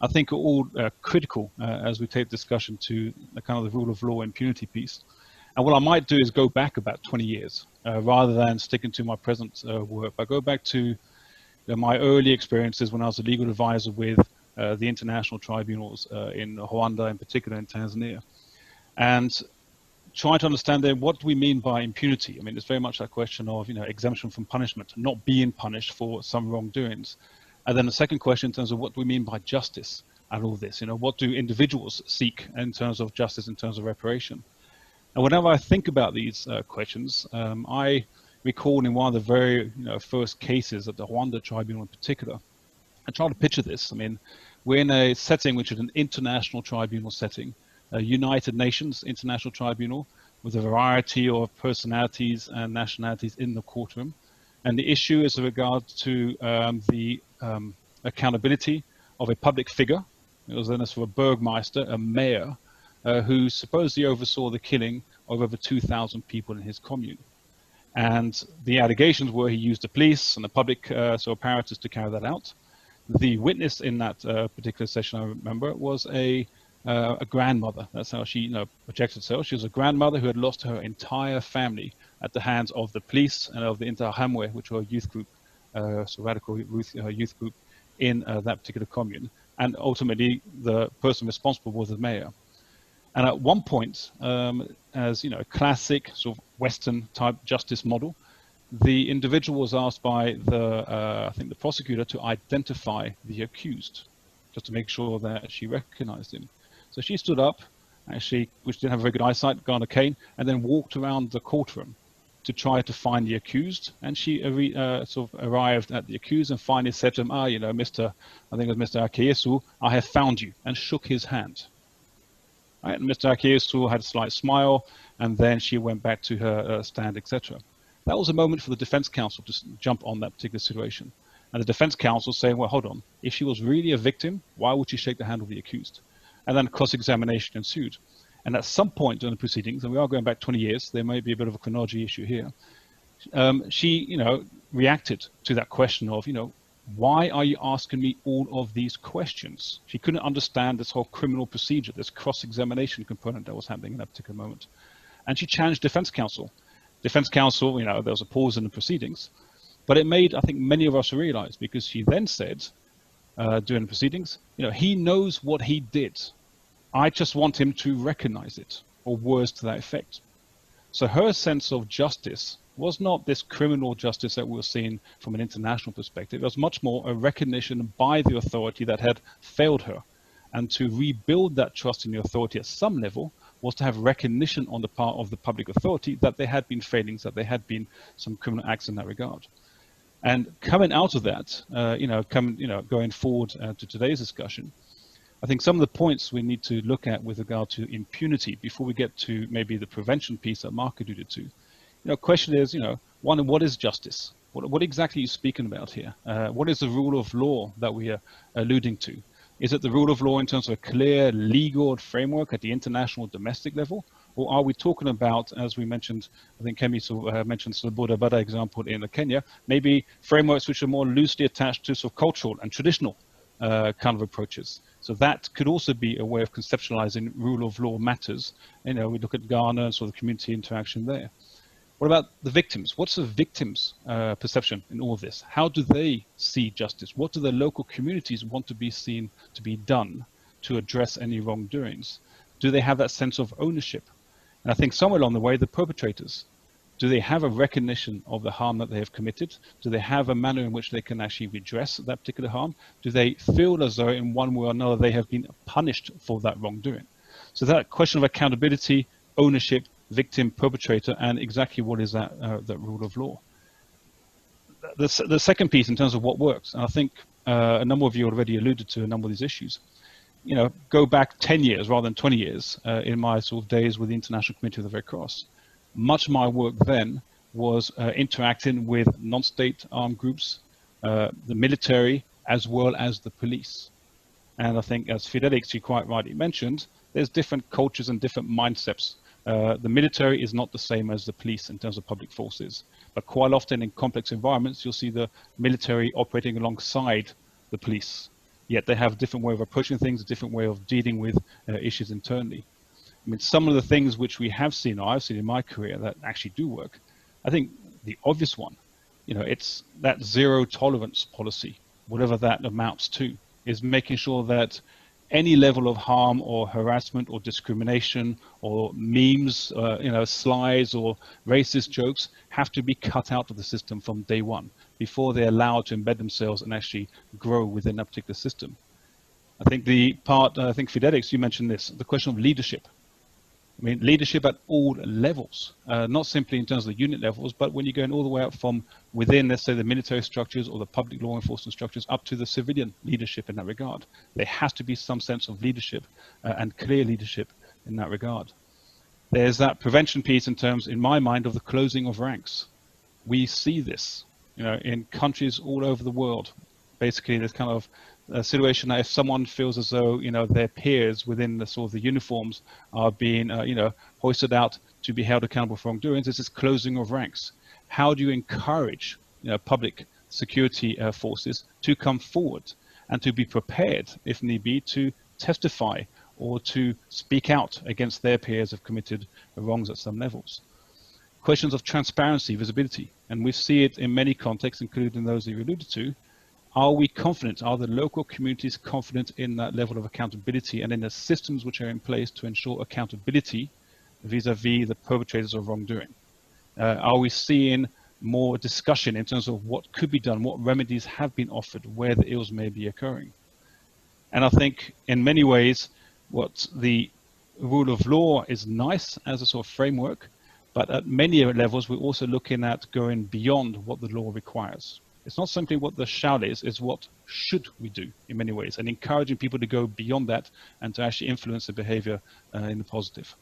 I think are all critical as we take discussion to the kind of the rule of law impunity piece. And what I might do is go back about 20 years rather than sticking to my present work. I go back to my early experiences when I was a legal advisor with the international tribunals in Rwanda, in particular in Tanzania, and try to understand then what do we mean by impunity. I mean, it's very much that question of exemption from punishment, not being punished for some wrongdoings. And then the second question in terms of what do we mean by justice and all this, what do individuals seek in terms of justice, in terms of reparation? And whenever I think about these questions, I recall in one of the very first cases at the Rwanda tribunal in particular, I try to picture this. I mean, we're in a setting which is an international tribunal setting, a United Nations international tribunal with a variety of personalities and nationalities in the courtroom. And the issue is with regard to the accountability of a public figure. It was then a sort of burgmeister, a mayor, who supposedly oversaw the killing of over 2,000 people in his commune. And the allegations were he used the police and the public apparatus to carry that out. The witness in that particular session, I remember, was a grandmother. That's how she projected herself. She was a grandmother who had lost her entire family at the hands of the police and of the Interahamwe, which were a youth group, radical youth group in that particular commune. And ultimately, the person responsible was the mayor. And at one point, as a classic sort of Western type justice model, the individual was asked by I think the prosecutor to identify the accused, just to make sure that she recognized him. So she stood up, actually, which didn't have very good eyesight, got on a cane, and then walked around the courtroom to try to find the accused. And she sort of arrived at the accused and finally said to him, Mr. I think it was Mr. Akeyesu, I have found you, and shook his hand. Right, and Mr. Akeyesu had a slight smile, and then she went back to her stand, etc. That was a moment for the defense counsel to jump on that particular situation. And the defense counsel saying, well, hold on, if she was really a victim, why would she shake the hand of the accused? And then cross-examination ensued. And at some point during the proceedings, and we are going back 20 years, there may be a bit of a chronology issue here, she, reacted to that question of, why are you asking me all of these questions? She couldn't understand this whole criminal procedure, this cross-examination component that was happening in that particular moment. And she challenged defense counsel. Defense counsel, there was a pause in the proceedings, but it made, I think, many of us realize, because she then said during the proceedings, he knows what he did. I just want him to recognize it, or words to that effect. So her sense of justice was not this criminal justice that we were seeing from an international perspective. It was much more a recognition by the authority that had failed her. And to rebuild that trust in the authority at some level was to have recognition on the part of the public authority that there had been failings, that there had been some criminal acts in that regard. And coming out of that, going forward to today's discussion, I think some of the points we need to look at with regard to impunity before we get to maybe the prevention piece that Mark alluded to. Question is, one, what is justice? What exactly are you speaking about here? What is the rule of law that we are alluding to? Is it the rule of law in terms of a clear legal framework at the international domestic level? Or are we talking about, as we mentioned, I think Kemi mentioned the Buddha Buddha example in Kenya, maybe frameworks which are more loosely attached to sort of cultural and traditional kind of approaches. So that could also be a way of conceptualizing rule of law matters. You know, we look at Ghana and sort of community interaction there. What about the victims? What's the victims' perception in all of this? How do they see justice? What do the local communities want to be seen to be done to address any wrongdoings? Do they have that sense of ownership? And I think somewhere along the way, the perpetrators, do they have a recognition of the harm that they have committed? Do they have a manner in which they can actually redress that particular harm? Do they feel as though in one way or another they have been punished for that wrongdoing? So that question of accountability, ownership, victim, perpetrator, and exactly what is that rule of law. The second piece in terms of what works, and I think a number of you already alluded to a number of these issues. You know, go back 10 years rather than 20 years in my sort of days with the International Committee of the Red Cross. Much of my work then was interacting with non-state armed groups, the military, as well as the police. And I think, as Fidelix, you quite rightly mentioned, there's different cultures and different mindsets. The military is not the same as the police in terms of public forces, but quite often in complex environments, you'll see the military operating alongside the police. Yet they have a different way of approaching things, a different way of dealing with issues internally. I mean, some of the things which we have seen, or I've seen in my career that actually do work, I think the obvious one, you know, it's that zero tolerance policy, whatever that amounts to, is making sure that any level of harm or harassment or discrimination or memes, you know, slides or racist jokes have to be cut out of the system from day one before they're allowed to embed themselves and actually grow within a particular system. I think the part, I think Fidelix, you mentioned this, the question of leadership. I mean, leadership at all levels, not simply in terms of the unit levels, but when you're going all the way up from within, let's say, the military structures or the public law enforcement structures up to the civilian leadership in that regard. There has to be some sense of leadership and clear leadership in that regard. There's that prevention piece in terms, in my mind, of the closing of ranks. We see this, you know, in countries all over the world. Basically, there's kind of a situation that if someone feels as though, you know, their peers within the sort of the uniforms are being, you know, hoisted out to be held accountable for wrongdoings, there's this closing of ranks. How do you encourage, you know, public security forces to come forward and to be prepared, if need be, to testify or to speak out against their peers who have committed wrongs at some levels? Questions of transparency, visibility, and we see it in many contexts, including those that you alluded to. Are we confident? Are the local communities confident in that level of accountability and in the systems which are in place to ensure accountability vis-a-vis the perpetrators of wrongdoing? Are we seeing more discussion in terms of what could be done, what remedies have been offered, where the ills may be occurring? And I think in many ways, what the rule of law is nice as a sort of framework, but at many levels, we're also looking at going beyond what the law requires. It's not simply what the shall is, it's what should we do in many ways, and encouraging people to go beyond that and to actually influence the behavior in the positive.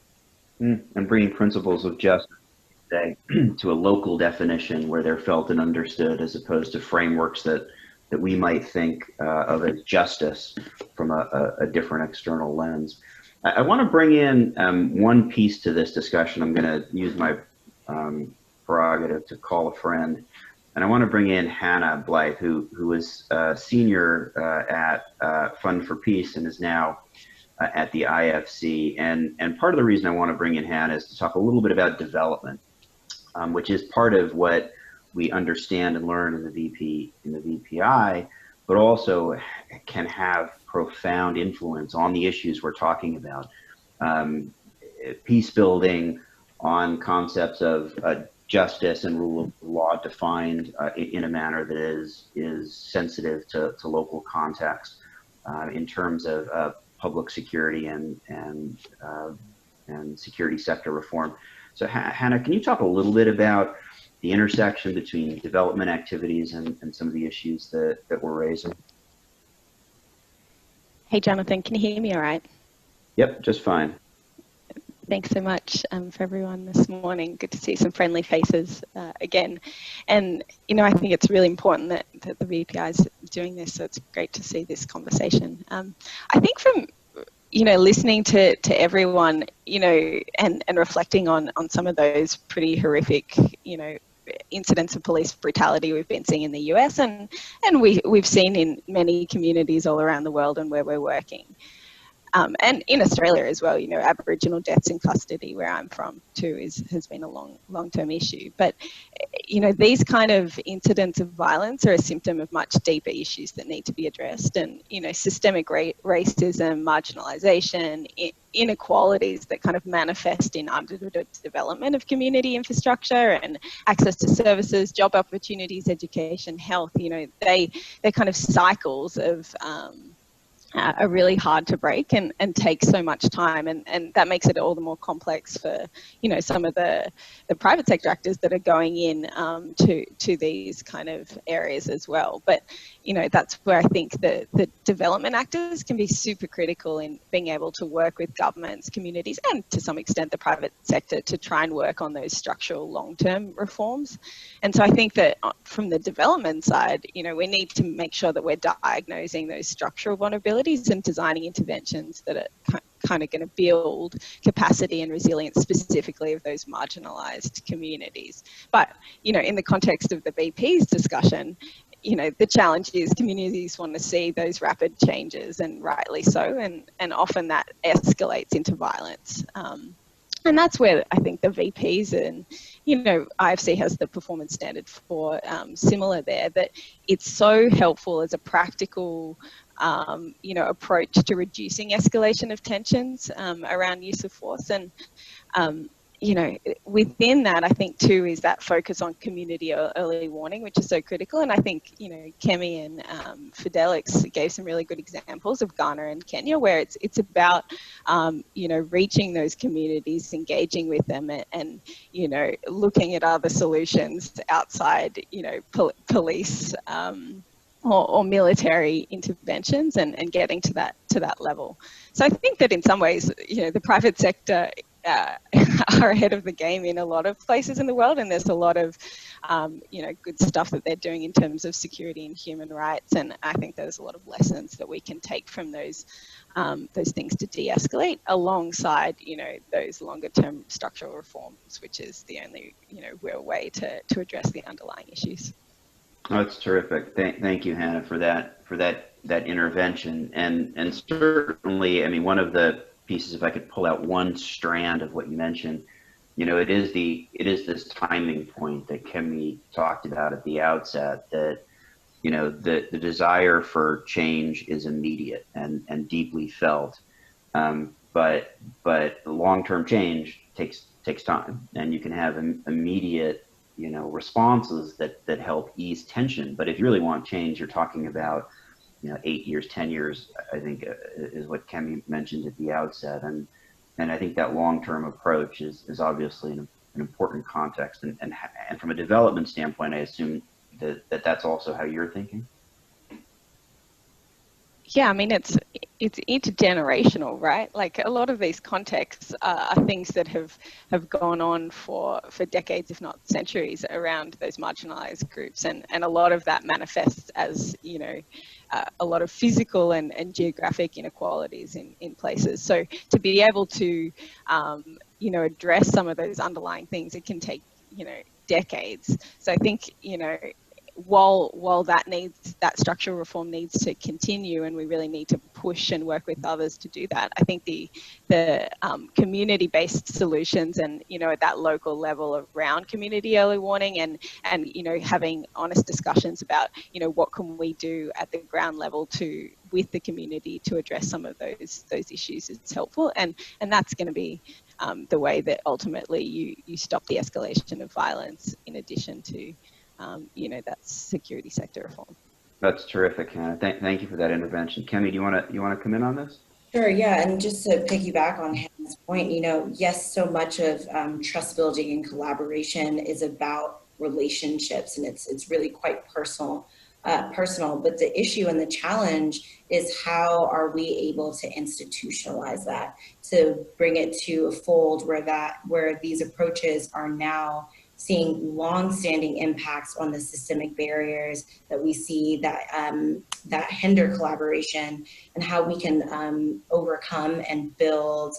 And bringing principles of justice to a local definition where they're felt and understood, as opposed to frameworks that we might think of as justice from a different external lens. I want to bring in one piece to this discussion. I'm going to use my prerogative to call a friend. And I want to bring in Hannah Blythe, who is senior at Fund for Peace and is now at the IFC. And part of the reason I want to bring in Hannah is to talk a little bit about development, which is part of what we understand and learn in the VPI, but also can have profound influence on the issues we're talking about. Peace building on concepts of justice and rule of law defined in a manner that is sensitive to local context in terms of public security and security sector reform. So Hannah, can you talk a little bit about the intersection between development activities and some of the issues that we're raising? Hey, Jonathan, can you hear me all right? Yep, just fine. Thanks so much for everyone this morning. Good to see some friendly faces again. And, you know, I think it's really important that the VPI is doing this, so it's great to see this conversation. I think from, you know, listening to everyone, you know, and reflecting on some of those pretty horrific, you know, incidents of police brutality we've been seeing in the US and we've seen in many communities all around the world and where we're working. And in Australia as well, you know, Aboriginal deaths in custody, where I'm from too, has been a long-term issue. But, you know, these kind of incidents of violence are a symptom of much deeper issues that need to be addressed. And, you know, systemic racism, marginalisation, inequalities that kind of manifest in underdevelopment of community infrastructure and access to services, job opportunities, education, health, you know, they're kind of cycles of are really hard to break and take so much time, and that makes it all the more complex for, you know, some of the private sector actors that are going in to these kind of areas as well. But, you know, that's where I think the development actors can be super critical in being able to work with governments, communities, and to some extent the private sector to try and work on those structural long-term reforms. And so I think that from the development side, you know, we need to make sure that we're diagnosing those structural vulnerabilities and designing interventions that are kind of going to build capacity and resilience specifically of those marginalised communities. But, you know, in the context of the BP's discussion, you know, the challenge is communities want to see those rapid changes, and rightly so, and often that escalates into violence. And that's where I think the VPs and, you know, IFC has the performance standard for similar there, that it's so helpful as a practical, you know, approach to reducing escalation of tensions around use of force. And, you know, within that, I think too, is that focus on community early warning, which is so critical. And I think, you know, Kemi and Fidelix gave some really good examples of Ghana and Kenya, where it's about, you know, reaching those communities, engaging with them, and you know, looking at other solutions outside, you know, police or military interventions, and getting to that level. So I think that in some ways, you know, the private sector are ahead of the game in a lot of places in the world, and there's a lot of you know, good stuff that they're doing in terms of security and human rights, and I think there's a lot of lessons that we can take from those things to de-escalate, alongside, you know, those longer term structural reforms, which is the only, you know, real way to address the underlying issues. Oh, that's terrific. Thank you, Hannah, for that intervention, and certainly, I mean, one of the pieces, if I could pull out one strand of what you mentioned, you know, it is this timing point that Kemi talked about at the outset, that, you know, the desire for change is immediate and deeply felt, but long-term change takes time, and you can have immediate, you know, responses that help ease tension. But if you really want change, you're talking about, you know, 8 years, 10 years, I think, is what Kemi mentioned at the outset. And I think that long-term approach is obviously an important context. And from a development standpoint, I assume that's also how you're thinking? Yeah, I mean, it's intergenerational, right? Like, a lot of these contexts are things that have gone on for decades, if not centuries, around those marginalized groups. And a lot of that manifests as, you know, a lot of physical and geographic inequalities in places. So to be able to, you know, address some of those underlying things, it can take, you know, decades. So I think, you know, while that structural reform needs to continue, and we really need to push and work with others to do that, I think the community-based solutions, and, you know, at that local level around community early warning, and you know, having honest discussions about, you know, what can we do at the ground level with the community to address some of those issues is helpful, and that's going to be the way that ultimately you stop the escalation of violence, in addition to you know, that's security sector reform. That's terrific, Hannah. Thank you for that intervention. Kemi, do you want to come in on this? Sure, yeah, and just to piggyback on Hannah's point, you know, yes, so much of trust building and collaboration is about relationships, and it's really quite personal. personal, but the issue and the challenge is how are we able to institutionalize that, to bring it to a fold where these approaches are now seeing long-standing impacts on the systemic barriers that we see that hinder collaboration, and how we can overcome and build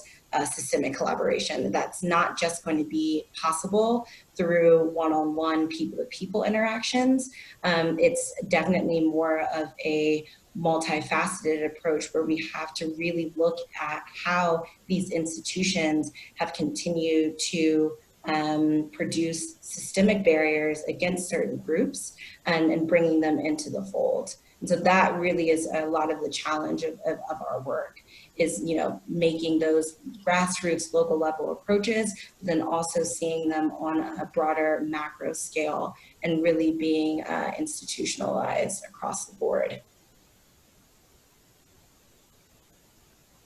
systemic collaboration. That's not just going to be possible through one-on-one people-to-people interactions. It's definitely more of a multifaceted approach where we have to really look at how these institutions have continued to produce systemic barriers against certain groups and bringing them into the fold. And so that really is a lot of the challenge of our work, is, you know, making those grassroots local level approaches, but then also seeing them on a broader macro scale and really being institutionalized across the board.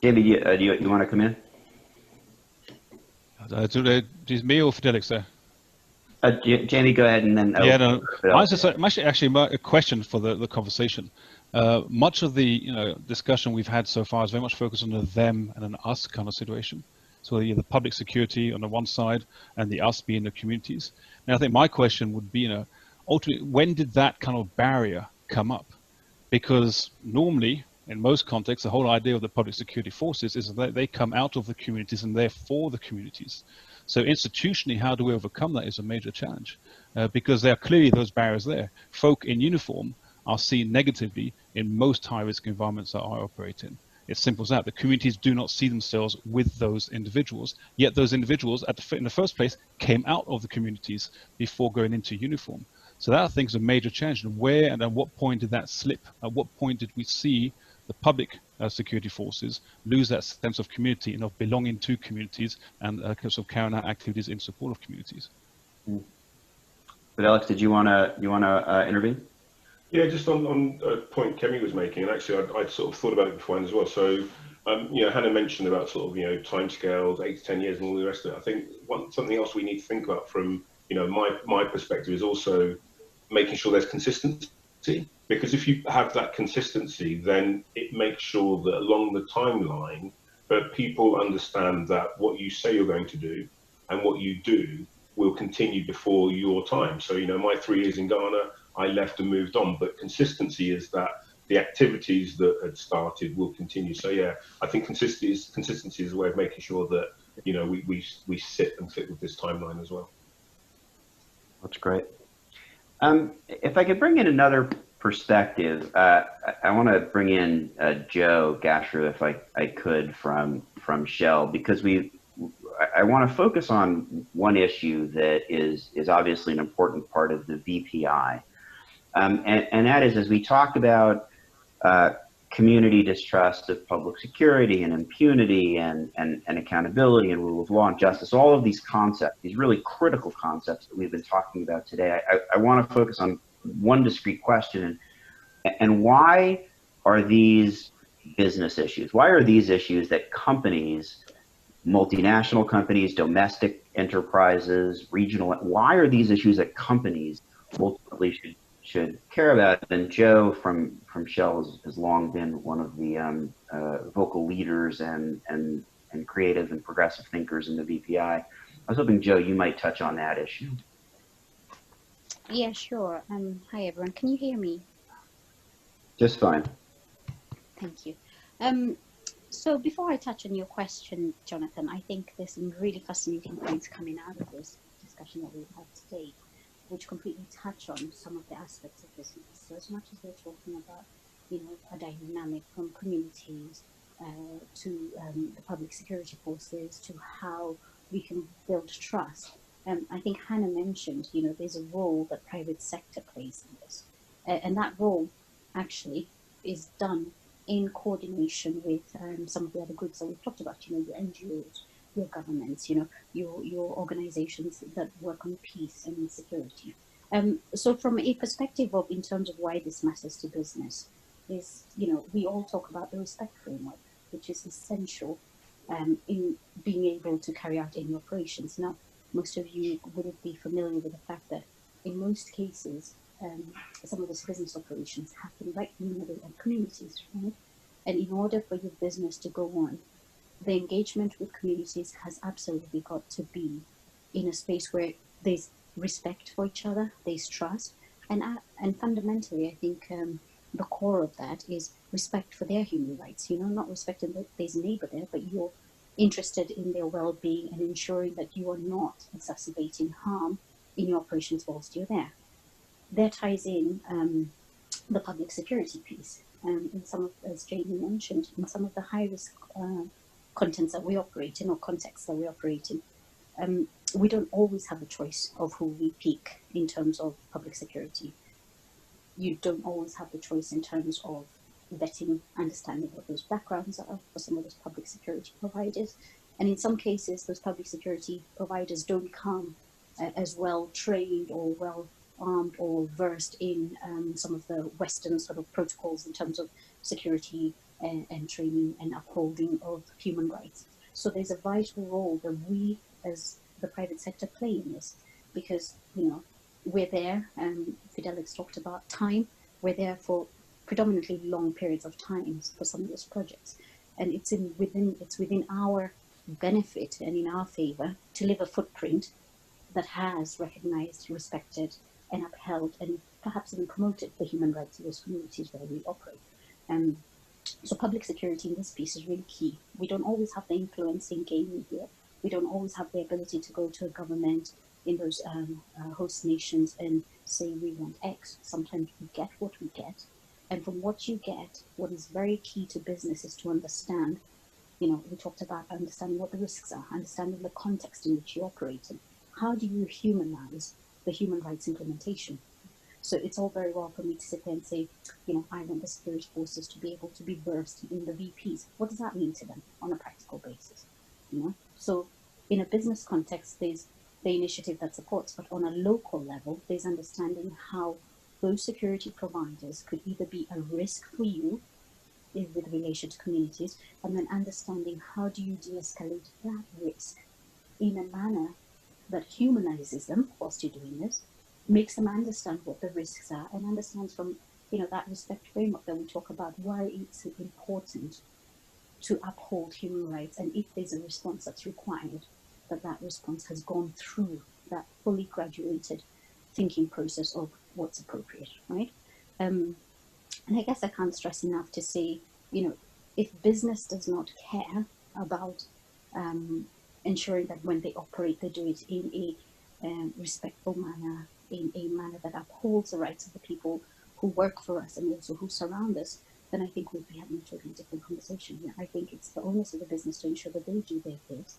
Jamie, do you want to come in? Is me or Fidelix there? Jamie, go ahead, and then yeah, no. Actually a question for the conversation. Much of the discussion we've had so far is very much focused on the them and an us kind of situation. So the public security on the one side and the us being the communities. Now I think my question would be, ultimately, when did that kind of barrier come up? Because normally, in most contexts, the whole idea of the public security forces is that they come out of the communities and they're for the communities. So institutionally, how do we overcome that is a major challenge, because there are clearly those barriers there. Folk in uniform are seen negatively in most high-risk environments that I operate in. It's simple as that. The communities do not see themselves with those individuals, yet those individuals in the first place came out of the communities before going into uniform. So that, I think, is a major challenge. And where and at what point did that slip? At what point did we see the public security forces lose that sense of community and of belonging to communities and sort of carrying out activities in support of communities? But Alex, did you want to intervene? Yeah, just on a point Kemi was making, and actually I'd sort of thought about it beforehand as well. So, Hannah mentioned about sort of, timescales, 8 to 10 years and all the rest of it. I think something else we need to think about from, my perspective is also making sure there's consistency. Because if you have that consistency, then it makes sure that along the timeline, that people understand that what you say you're going to do and what you do will continue before your time. So, my 3 years in Ghana, I left and moved on, but consistency is that the activities that had started will continue. So yeah, I think consistency is a way of making sure that, we sit and fit with this timeline as well. That's great. If I could bring in another perspective, I want to bring in Joe Gashru, if I could, from Shell, because I want to focus on one issue that is obviously an important part of the VPI, and that is, as we talk about community distrust of public security and impunity and accountability and rule of law and justice, all of these concepts, these really critical concepts that we've been talking about today, I want to focus on one discrete question, and why are these business issues? Why are these issues that companies, multinational companies, domestic enterprises, regional, why are these issues that companies ultimately should care about? And Joe from Shell has long been one of the vocal leaders and creative and progressive thinkers in the VPI. I was hoping, Joe, you might touch on that issue. Yeah, sure. Hi, everyone. Can you hear me? Just fine. Thank you. So before I touch on your question, Jonathan, I think there's some really fascinating points coming out of this discussion that we've had today, which completely touch on some of the aspects of business. So as much as we're talking about, a dynamic from communities to the public security forces to how we can build trust, I think Hannah mentioned, there's a role that private sector plays in this. And that role actually is done in coordination with some of the other groups that we've talked about, your NGOs, your governments, your organizations that work on peace and security. So from a perspective of, in terms of why this matters to business, is, we all talk about the respect framework, which is essential in being able to carry out any operations. Now, most of you wouldn't be familiar with the fact that in most cases, some of those business operations happen right in the middle of communities, right? And in order for your business to go on, the engagement with communities has absolutely got to be in a space where there's respect for each other, there's trust, and fundamentally, I think the core of that is respect for their human rights. You know, not respecting that there's a neighbor there, but you're interested in their well-being and ensuring that you are not exacerbating harm in your operations whilst you're there. There ties in the public security piece. In some of, as Jamie mentioned, in some of the high-risk contents that we operate in, or contexts that we operate in, we don't always have a choice of who we pick in terms of public security. You don't always have the choice in terms of vetting, understanding what those backgrounds are for some of those public security providers. And in some cases, those public security providers don't come as well trained or well armed or versed in some of the Western sort of protocols in terms of security and training and upholding of human rights. So there's a vital role that we as the private sector play in this, because, you know, we're there, Fidelix talked about time, we're there for predominantly long periods of time for some of those projects. And it's within our benefit and in our favor to leave a footprint that has recognized, respected, and upheld, and perhaps even promoted the human rights of those communities where we operate. So public security in this piece is really key. We don't always have the influencing game here. We don't always have the ability to go to a government in those host nations and say we want X. Sometimes we get what we get. And from what you get, what is very key to business is to understand, you know, we talked about understanding what the risks are, understanding the context in which you operate in. How do you humanize the human rights implementation? So it's all very well for me to sit there and say, you know, I want the security forces to be able to be versed in the VPs. What does that mean to them on a practical basis? You know, so in a business context, there's the initiative that supports, but on a local level, there's understanding how those security providers could either be a risk for you with relation to communities, and then understanding how do you de-escalate that risk in a manner that humanizes them whilst you're doing this, makes them understand what the risks are, and understands from, you know, that respect framework that we talk about why it's important to uphold human rights, and if there's a response that's required, that response has gone through that fully graduated thinking process of what's appropriate, right? And I guess I can't stress enough to say, you know, if business does not care about ensuring that when they operate, they do it in a respectful manner, in a manner that upholds the rights of the people who work for us and also who surround us, then I think we'd be having a totally different conversation here. I think it's the onus of the business to ensure that they do their bit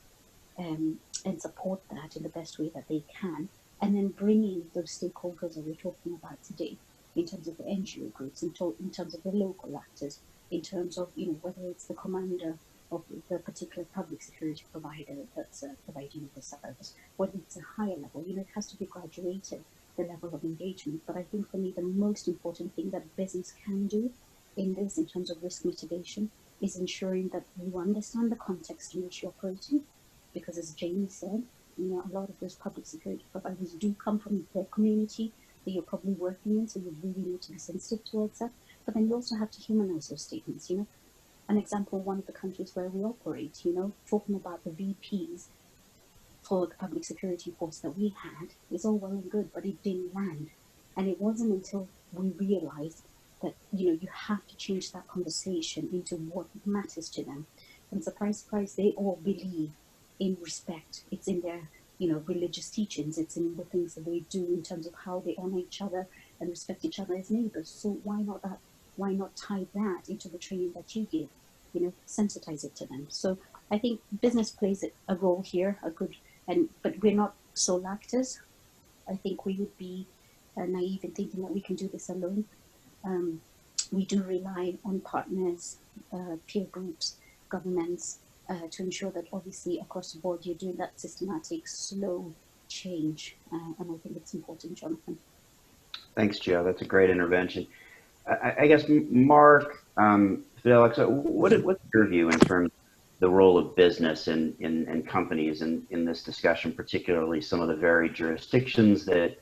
and support that in the best way that they can, and then bring in those stakeholders that we're talking about today, in terms of the NGO groups, in terms of the local actors, in terms of, you know, whether it's the commander of the particular public security provider that's providing the service, whether it's a higher level, you know, it has to be graduated, the level of engagement. But I think for me, the most important thing that business can do in this, in terms of risk mitigation, is ensuring that you understand the context in which you're operating, because as Jamie said, you know, a lot of those public security providers do come from their community that you're probably working in, so you really need to be sensitive towards that. But then you also have to humanize those statements, you know. An example, one of the countries where we operate, you know, talking about the VPs for the public security force that we had is all well and good, but it didn't land. And it wasn't until we realized that, you know, you have to change that conversation into what matters to them. And surprise, surprise, they all believe in respect. It's in their, you know, religious teachings. It's in the things that they do in terms of how they honor each other and respect each other as neighbors. So why not that? Why not tie that into the training that you give? You know, sensitize it to them. So I think business plays a role here, but we're not sole actors. I think we would be naive in thinking that we can do this alone. We do rely on partners, peer groups, governments, to ensure that obviously across the board you're doing that systematic, slow change. And I think it's important, Jonathan. Thanks, Joe. That's a great intervention. I guess, Mark, Fidelix, what's your view in terms of the role of business in companies in this discussion, particularly some of the varied jurisdictions that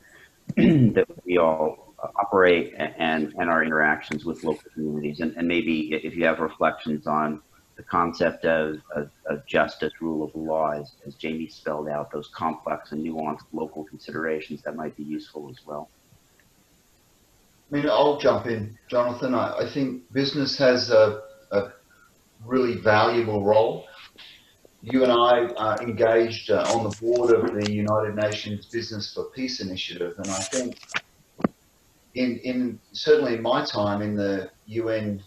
that we all operate and our interactions with local communities. And maybe if you have reflections on the concept of justice, rule of law, as Jamie spelled out, those complex and nuanced local considerations, that might be useful as well. I mean, I'll jump in, Jonathan. I think business has a really valuable role. You and I are engaged on the board of the United Nations Business for Peace Initiative, and I think certainly in my time in the UN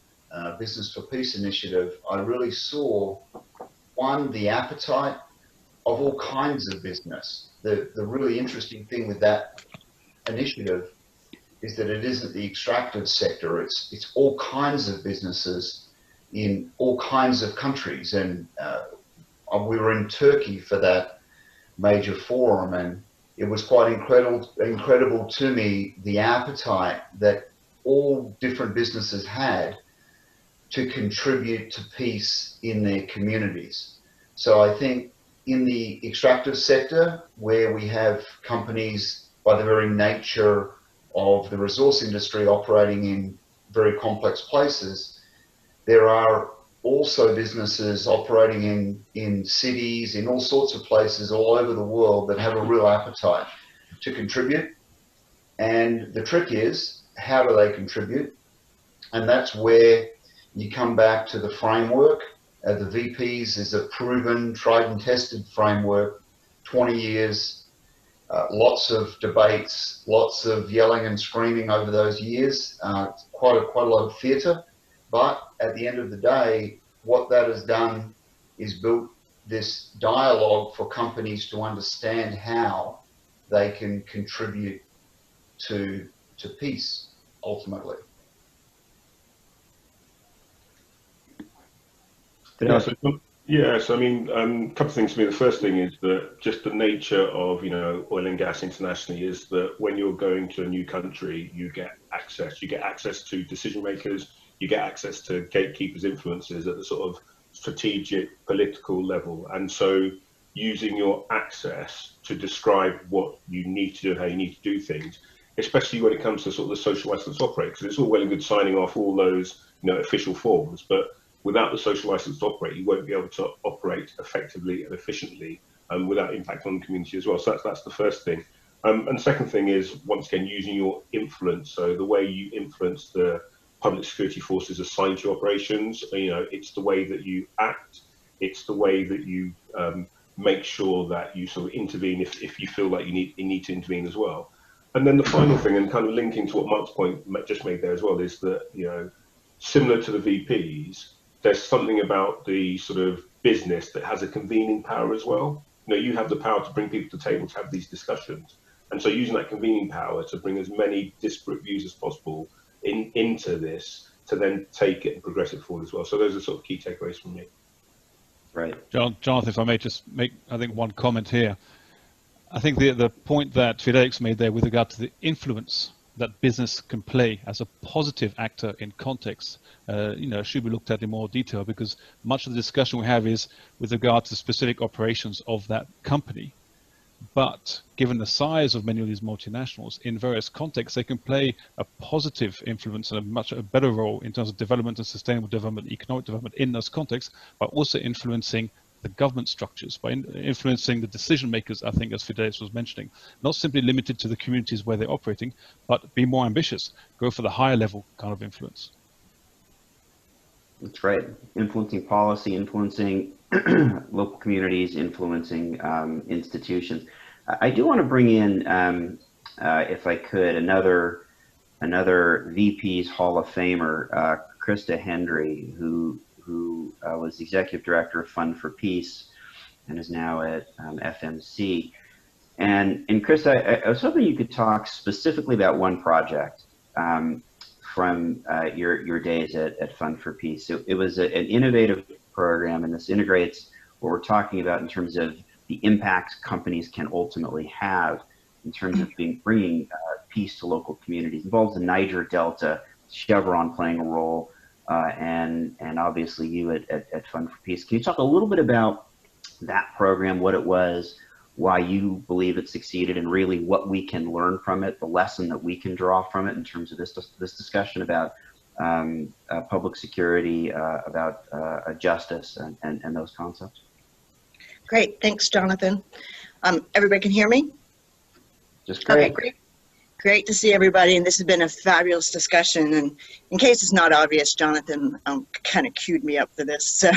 Business for Peace Initiative, I really saw, one, the appetite of all kinds of business. The really interesting thing with that initiative is that it isn't the extractive sector, it's all kinds of businesses in all kinds of countries. And we were in Turkey for that major forum, and it was quite incredible to me, the appetite that all different businesses had to contribute to peace in their communities. So I think in the extractive sector, where we have companies by the very nature of the resource industry operating in very complex places, there are also businesses operating in cities, in all sorts of places all over the world that have a real appetite to contribute. And the trick is, how do they contribute? And that's where you come back to the framework. The VPs is a proven, tried and tested framework, 20 years, lots of debates, lots of yelling and screaming over those years, quite a lot of theatre. But at the end of the day, what that has done is built this dialogue for companies to understand how they can contribute to peace, ultimately. Yes, I mean, a couple of things to me. The first thing is that just the nature of, oil and gas internationally is that when you're going to a new country, you get access to decision makers, you get access to gatekeepers, influencers at the sort of strategic political level. And so using your access to describe what you need to do and how you need to do things, especially when it comes to sort of the social license to operate, because it's all well and good signing off all those, official forms, but without the social license to operate, you won't be able to operate effectively and efficiently without impact on the community as well. So that's the first thing. And the second thing is, once again, using your influence. So the way you influence the public security forces assigned to your operations, it's the way that you act, it's the way that you make sure that you sort of intervene if you feel like you need to intervene as well. And then the final thing, and kind of linking to what Mark's point just made there as well, is that, similar to the VPs, there's something about the sort of business that has a convening power as well. You have the power to bring people to the table to have these discussions. And so using that convening power to bring as many disparate views as possible into this, to then take it and progress it forward as well. So those are sort of key takeaways from me. Right. Jonathan, if I may just make, I think, one comment here. I think the point that Fidelix made there with regard to the influence that business can play as a positive actor in context, should be looked at in more detail, because much of the discussion we have is with regard to specific operations of that company. But given the size of many of these multinationals, in various contexts, they can play a positive influence and a better role in terms of development and sustainable development, economic development in those contexts, but also influencing the government structures, by influencing the decision makers, I think, as Fidelis was mentioning, not simply limited to the communities where they're operating, but be more ambitious, go for the higher level kind of influence. That's right. Influencing policy, influencing local communities, influencing institutions. I do want to bring in, if I could, another VP's Hall of Famer, Krista Hendry, who was the executive director of Fund for Peace and is now at FMC. And Krista, I was hoping you could talk specifically about one project from your days at Fund for Peace. It was an innovative program, and this integrates what we're talking about in terms of the impact companies can ultimately have in terms of bringing peace to local communities. It involves the Niger Delta, Chevron playing a role, and obviously you at Fund for Peace. Can you talk a little bit about that program, what it was, why you believe it succeeded, and really what we can learn from it, the lesson that we can draw from it in terms of this discussion about public security, about justice, and those concepts. Great, thanks, Jonathan. Everybody can hear me? Just great. Okay, great. Great to see everybody, and this has been a fabulous discussion. And in case it's not obvious, Jonathan kind of queued me up for this. So,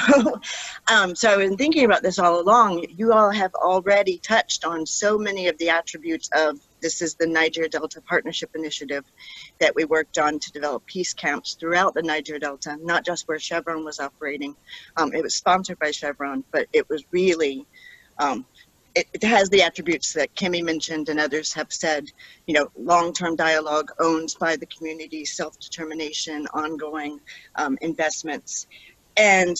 so I've been thinking about this all along. You all have already touched on so many of the attributes of this is the Niger Delta Partnership Initiative that we worked on to develop peace camps throughout the Niger Delta, not just where Chevron was operating. It was sponsored by Chevron, but it was really it has the attributes that Kimmy mentioned and others have said, you know, long-term dialogue, owned by the community, self-determination, ongoing investments. And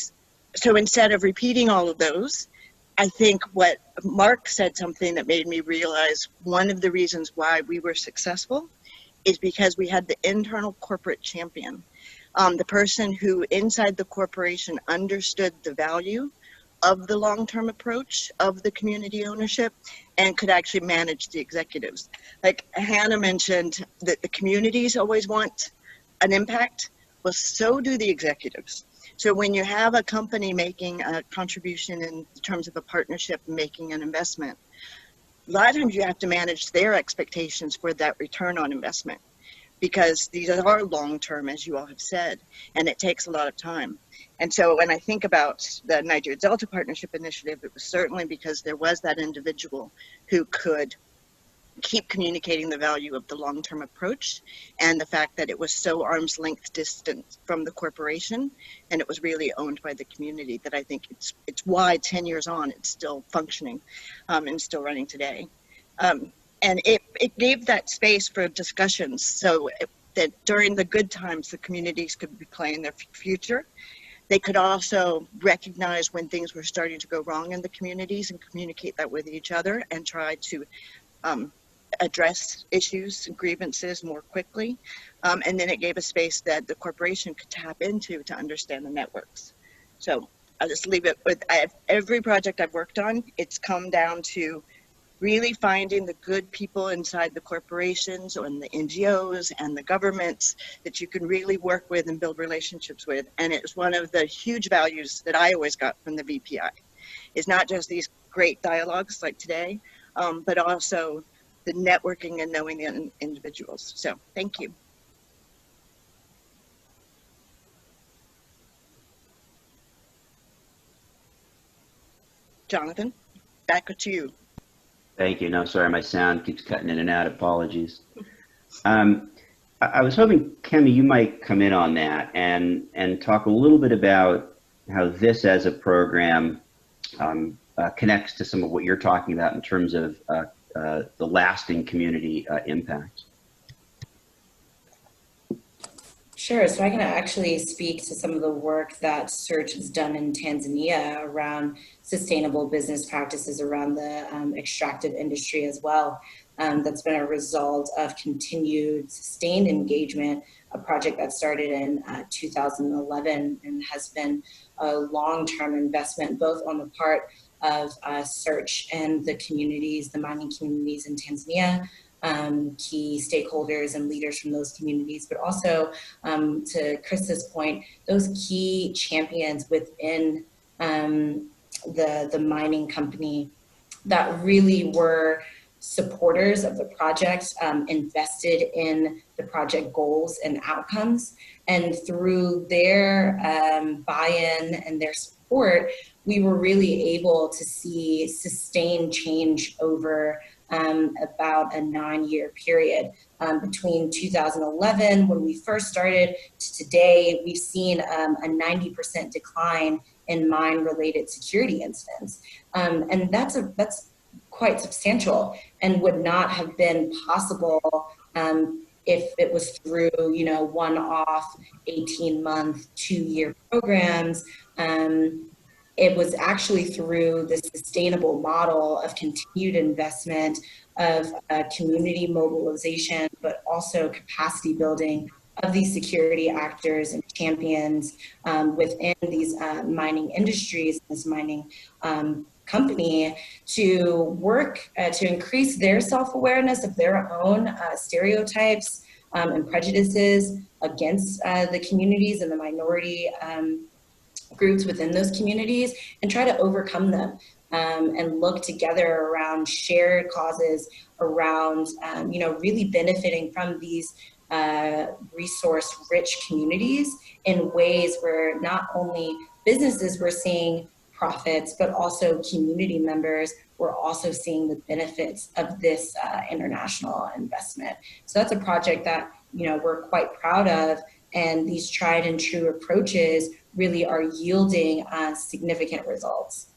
so instead of repeating all of those, I think what Mark said something that made me realize one of the reasons why we were successful is because we had the internal corporate champion, the person who inside the corporation understood the value of the long-term approach of the community ownership and could actually manage the executives. Like Hannah mentioned that the communities always want an impact. Well, so do the executives. So when you have a company making a contribution in terms of a partnership, making an investment, a lot of times you have to manage their expectations for that return on investment, because these are long-term, as you all have said, and it takes a lot of time. And so when I think about the Niger Delta Partnership Initiative, it was certainly because there was that individual who could keep communicating the value of the long-term approach and the fact that it was so arm's length distant from the corporation and it was really owned by the community that I think it's why 10 years on it's still functioning and still running today. And it gave that space for discussions so that during the good times the communities could be playing their future. They could also recognize when things were starting to go wrong in the communities and communicate that with each other and try to address issues and grievances more quickly. And then it gave a space that the corporation could tap into to understand the networks. So I'll just leave it with every project I've worked on, it's come down to really finding the good people inside the corporations and the NGOs and the governments that you can really work with and build relationships with. And it's one of the huge values that I always got from the VPI. It's not just these great dialogues like today, but also the networking and knowing the individuals. So thank you. Jonathan, back to you. Thank you. No, sorry, my sound keeps cutting in and out. Apologies. I was hoping, Kemi, you might come in on that and talk a little bit about how this as a program connects to some of what you're talking about in terms of the lasting community impact. Sure. So I can actually speak to some of the work that Search has done in Tanzania around sustainable business practices around the extractive industry as well. That's been a result of continued sustained engagement, a project that started in 2011 and has been a long-term investment both on the part of Search and the communities, the mining communities in Tanzania, key stakeholders and leaders from those communities, but also to Chris's point, those key champions within the mining company that really were supporters of the project, invested in the project goals and outcomes. And through their buy-in and their support, we were really able to see sustained change over about a 9-year period. Between 2011, when we first started, to today, we've seen a 90% decline in mine-related security incidents. And that's quite substantial and would not have been possible if it was through, one-off 18-month, 2-year programs. It was actually through the sustainable model of continued investment, of community mobilization, but also capacity building of these security actors and champions within these mining industries, this mining company to work to increase their self-awareness of their own stereotypes and prejudices against the communities and the minority groups within those communities, and try to overcome them and look together around shared causes, around really benefiting from these resource-rich communities in ways where not only businesses were seeing profits, but also community members were also seeing the benefits of this international investment. So that's a project that we're quite proud of, and these tried and true approaches really are yielding significant results.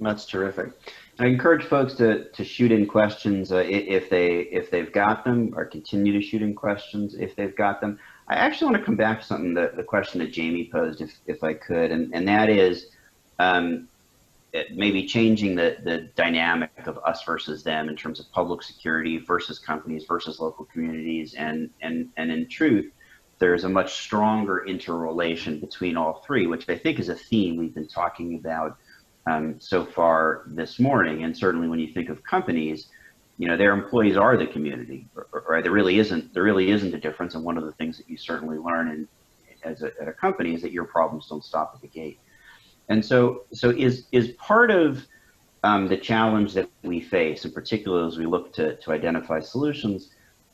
That's terrific. I encourage folks to shoot in questions if they've got them, or continue to shoot in questions if they've got them. I actually want to come back to something, the question that Jamie posed, if I could, and that is maybe changing the dynamic of us versus them in terms of public security versus companies versus local communities, and in truth, there's a much stronger interrelation between all three, which I think is a theme we've been talking about so far this morning. And certainly when you think of companies, their employees are the community, or there really isn't a difference. And one of the things that you certainly learn at a company is that your problems don't stop at the gate. And so is part of the challenge that we face, in particular as we look to identify solutions,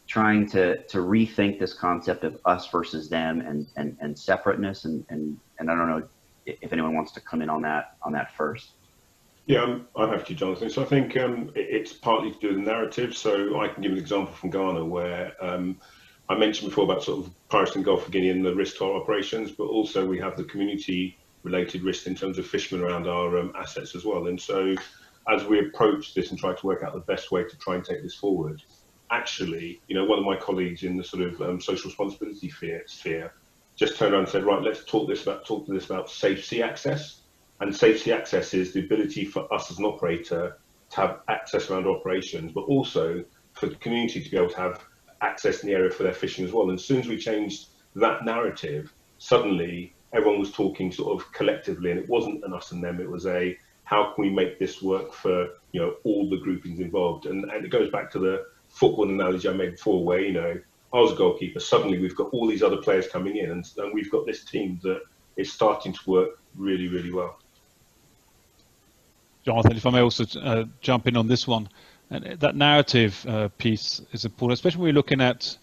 trying to rethink this concept of us versus them and separateness, and I don't know if anyone wants to come in on that first. Yeah, I'm happy to, Jonathan. So I think it's partly to do with the narrative. So I can give an example from Ghana where I mentioned before about sort of pirates in the Gulf of Guinea and the risk to our operations, but also we have the community-related risk in terms of fishermen around our assets as well. And so as we approach this and try to work out the best way to try and take this forward, actually, one of my colleagues in the sort of social responsibility sphere just turned around and said, right, let's talk to this about safe sea access. And safe sea access is the ability for us as an operator to have access around operations, but also for the community to be able to have access in the area for their fishing as well. And as soon as we changed that narrative, suddenly everyone was talking sort of collectively, and it wasn't an us and them, it was a how can we make this work for all the groupings involved. And it goes back to the football analogy I made before, where I was a goalkeeper, suddenly we've got all these other players coming in, and we've got this team that is starting to work really, really well. Jonathan, if I may also jump in on this one, and that narrative piece is important, especially when we're looking at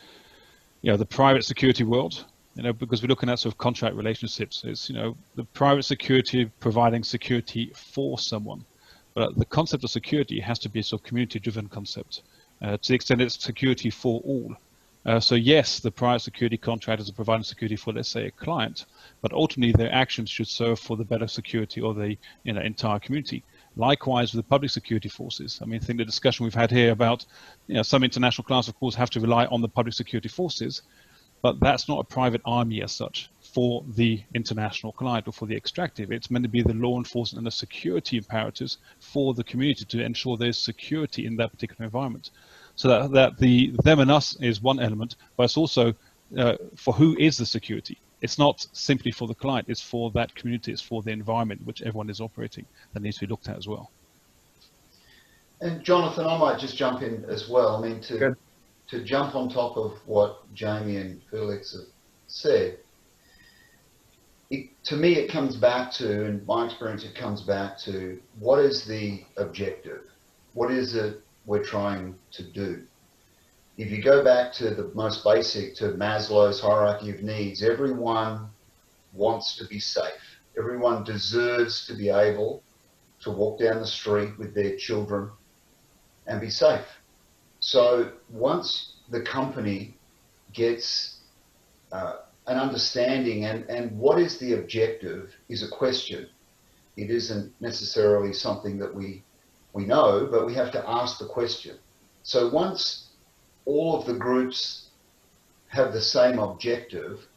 the private security world, because we're looking at sort of contract relationships. It's the private security providing security for someone, but the concept of security has to be a sort of community-driven concept to the extent it's security for all. So yes, the private security contractors are providing security for, let's say, a client, but ultimately their actions should serve for the better security of the entire community. Likewise with the public security forces. I mean, I think the discussion we've had here about some international clients, of course, have to rely on the public security forces, but that's not a private army as such for the international client or for the extractive. It's meant to be the law enforcement and the security imperatives for the community to ensure there's security in that particular environment. So that the them and us is one element, but it's also for who is the security. It's not simply for the client, it's for that community, it's for the environment which everyone is operating that needs to be looked at as well. And Jonathan, I might just jump in as well. I mean, to jump on top of what Jamie and Felix have said, to me it comes back to, in my experience, it comes back to what is the objective? What is it we're trying to do? If you go back to the most basic, to Maslow's hierarchy of needs, everyone wants to be safe. Everyone deserves to be able to walk down the street with their children and be safe. So once the company gets an understanding and what is the objective is a question. It isn't necessarily something that we know, but we have to ask the question. So once all of the groups have the same objective,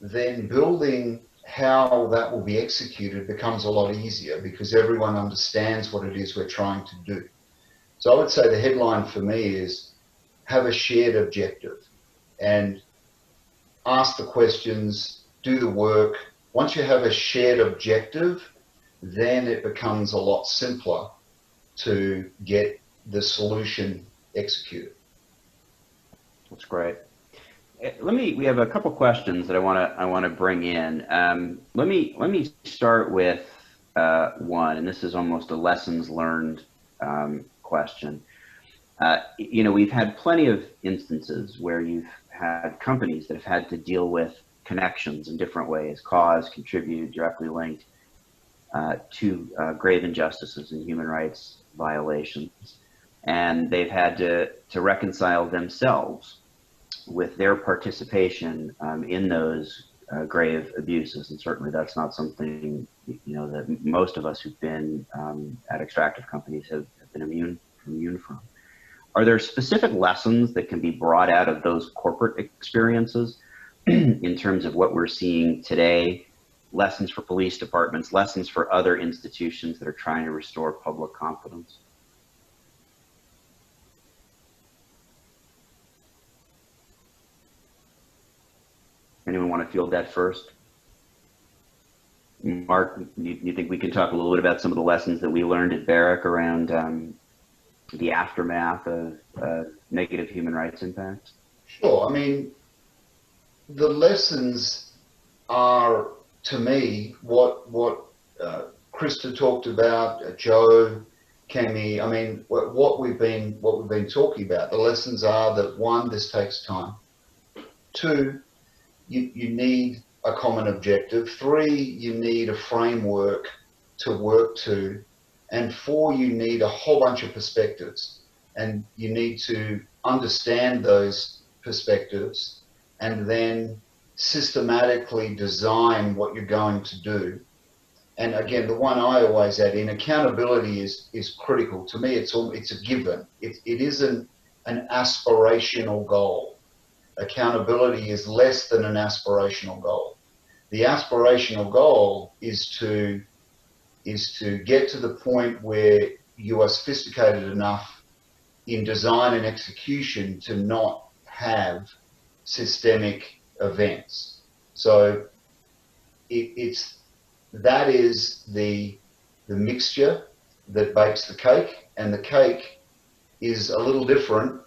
then building how that will be executed becomes a lot easier because everyone understands what it is we're trying to do. So I would say the headline for me is have a shared objective and ask the questions, do the work. Once you have a shared objective, then it becomes a lot simpler to get the solution executed. That's great. We have a couple questions that I want to bring in. Let me start with one, and this is almost a lessons learned question. We've had plenty of instances where you've had companies that have had to deal with connections in different ways, cause, contribute, directly linked to grave injustices and human rights violations. And they've had to reconcile themselves with their participation in those grave abuses. And certainly that's not something, that most of us who've been at extractive companies have been immune from. Are there specific lessons that can be brought out of those corporate experiences in terms of what we're seeing today? Lessons for police departments, lessons for other institutions that are trying to restore public confidence? Anyone want to field that first? Mark, you think we can talk a little bit about some of the lessons that we learned at Barrick around the aftermath of negative human rights impacts? Sure. I mean, the lessons are, to me, what Krista talked about, Joe, Kemi. I mean, what we've been talking about. The lessons are that 1, this takes time. 2, you need a common objective. 3, you need a framework to work to. And 4, you need a whole bunch of perspectives. And you need to understand those perspectives and then systematically design what you're going to do. And again, the one I always add in, accountability is critical. To me, it's a given. It isn't an aspirational goal. Accountability is less than an aspirational goal. The aspirational goal is to get to the point where you are sophisticated enough in design and execution to not have systemic events. So that is the mixture that bakes the cake, and the cake is a little different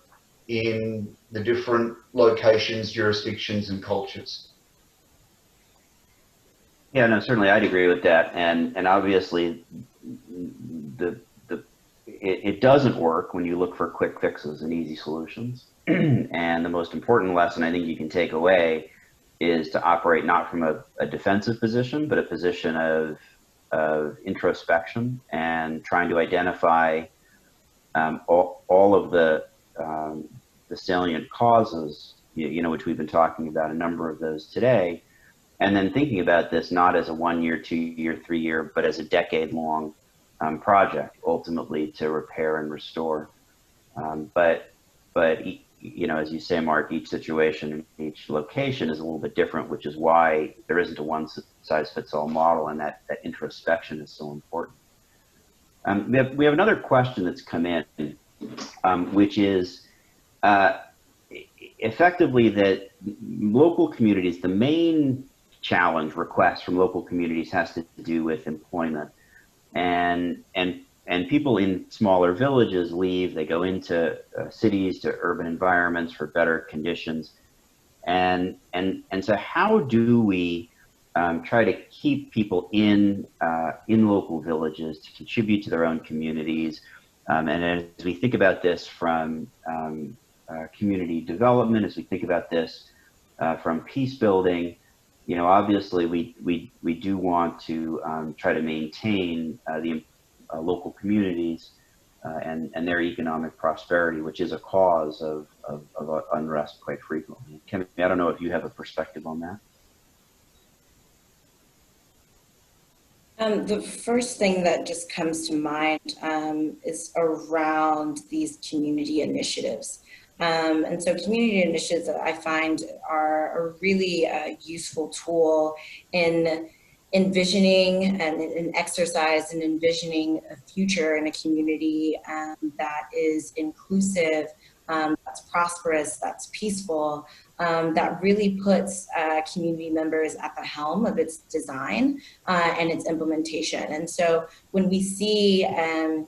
in the different locations, jurisdictions, and cultures. Yeah, no, certainly I'd agree with that, and obviously it doesn't work when you look for quick fixes and easy solutions. And the most important lesson I think you can take away is to operate not from a defensive position, but a position of introspection and trying to identify all of the salient causes, which we've been talking about a number of those today, and then thinking about this not as a 1 year, 2 year, 3 year, but as a decade-long project, ultimately to repair and restore. But as you say, Mark, each situation and each location is a little bit different, which is why there isn't a one-size-fits-all model, and that introspection is so important. We have another question that's come in, which is effectively that local communities, the main challenge request from local communities has to do with employment, and people in smaller villages leave, they go into cities, to urban environments for better conditions, and so how do we try to keep people in local villages to contribute to their own communities? And as we think about this from community development, as we think about this from peace building, obviously we do want to try to maintain the local communities and their economic prosperity, which is a cause of unrest quite frequently. Kemi, I don't know if you have a perspective on that. The first thing that just comes to mind is around these community initiatives. And so community initiatives that I find are a really useful tool in envisioning and an exercise in envisioning a future in a community that is inclusive that's prosperous, that's peaceful, that really puts community members at the helm of its design and its implementation. And so when we see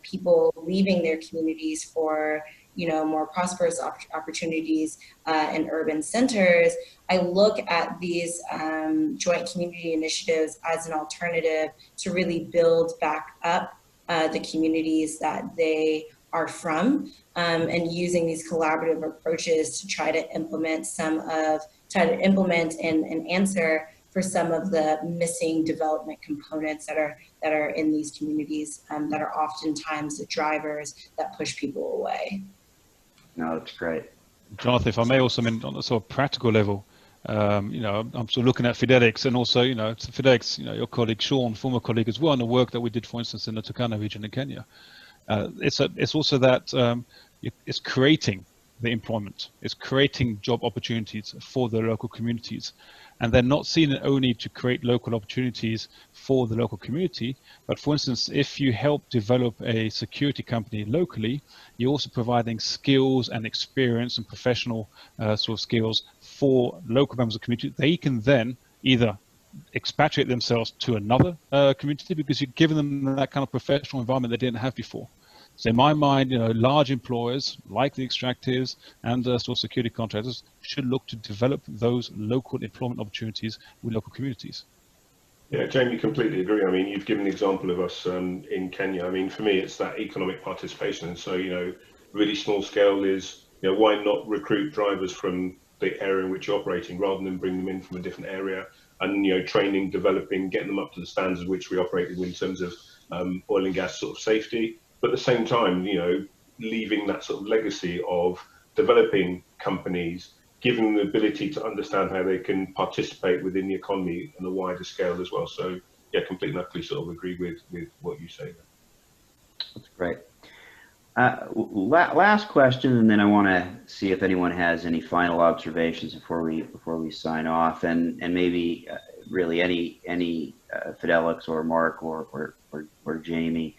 people leaving their communities for more prosperous opportunities in urban centers, I look at these joint community initiatives as an alternative to really build back up the communities that they are from, and using these collaborative approaches to try to implement and answer for some of the missing development components that are in these communities, that are oftentimes the drivers that push people away. No, that's great. Jonathan, if I may also, on a sort of practical level, I'm sort of looking at Fidelix, and also, Fidelix, your colleague Sean, former colleague as well, and the work that we did, for instance, in the Turkana region in Kenya. It's also that it's creating the employment, it's creating job opportunities for the local communities. And they're not seen only to create local opportunities for the local community, but for instance, if you help develop a security company locally, you're also providing skills and experience and professional sort of skills for local members of the community. They can then either expatriate themselves to another community, because you're giving them that kind of professional environment they didn't have before. So in my mind, large employers like the extractives and sort of security contractors should look to develop those local employment opportunities with local communities. Yeah, Jamie, completely agree. I mean, you've given the example of us in Kenya. I mean, for me, it's that economic participation. And so, really small scale is, why not recruit drivers from the area in which you're operating rather than bring them in from a different area, and, training, developing, getting them up to the standards which we operate in terms of oil and gas sort of safety. But at the same time, leaving that sort of legacy of developing companies, giving them the ability to understand how they can participate within the economy on a wider scale as well. So, yeah, completely and utterly sort of agree with what you say. That's great. Last question, and then I want to see if anyone has any final observations before we sign off, and maybe really any Fidelix or Mark or Jamie.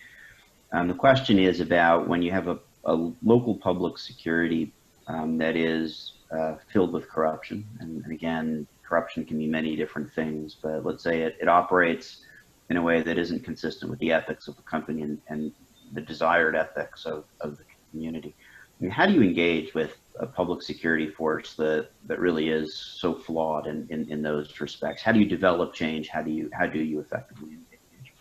The question is about when you have a local public security that is filled with corruption, and again, corruption can be many different things, but let's say it operates in a way that isn't consistent with the ethics of the company and the desired ethics of the community. I mean, how do you engage with a public security force that really is so flawed in those respects? How do you develop change? How do you effectively engage?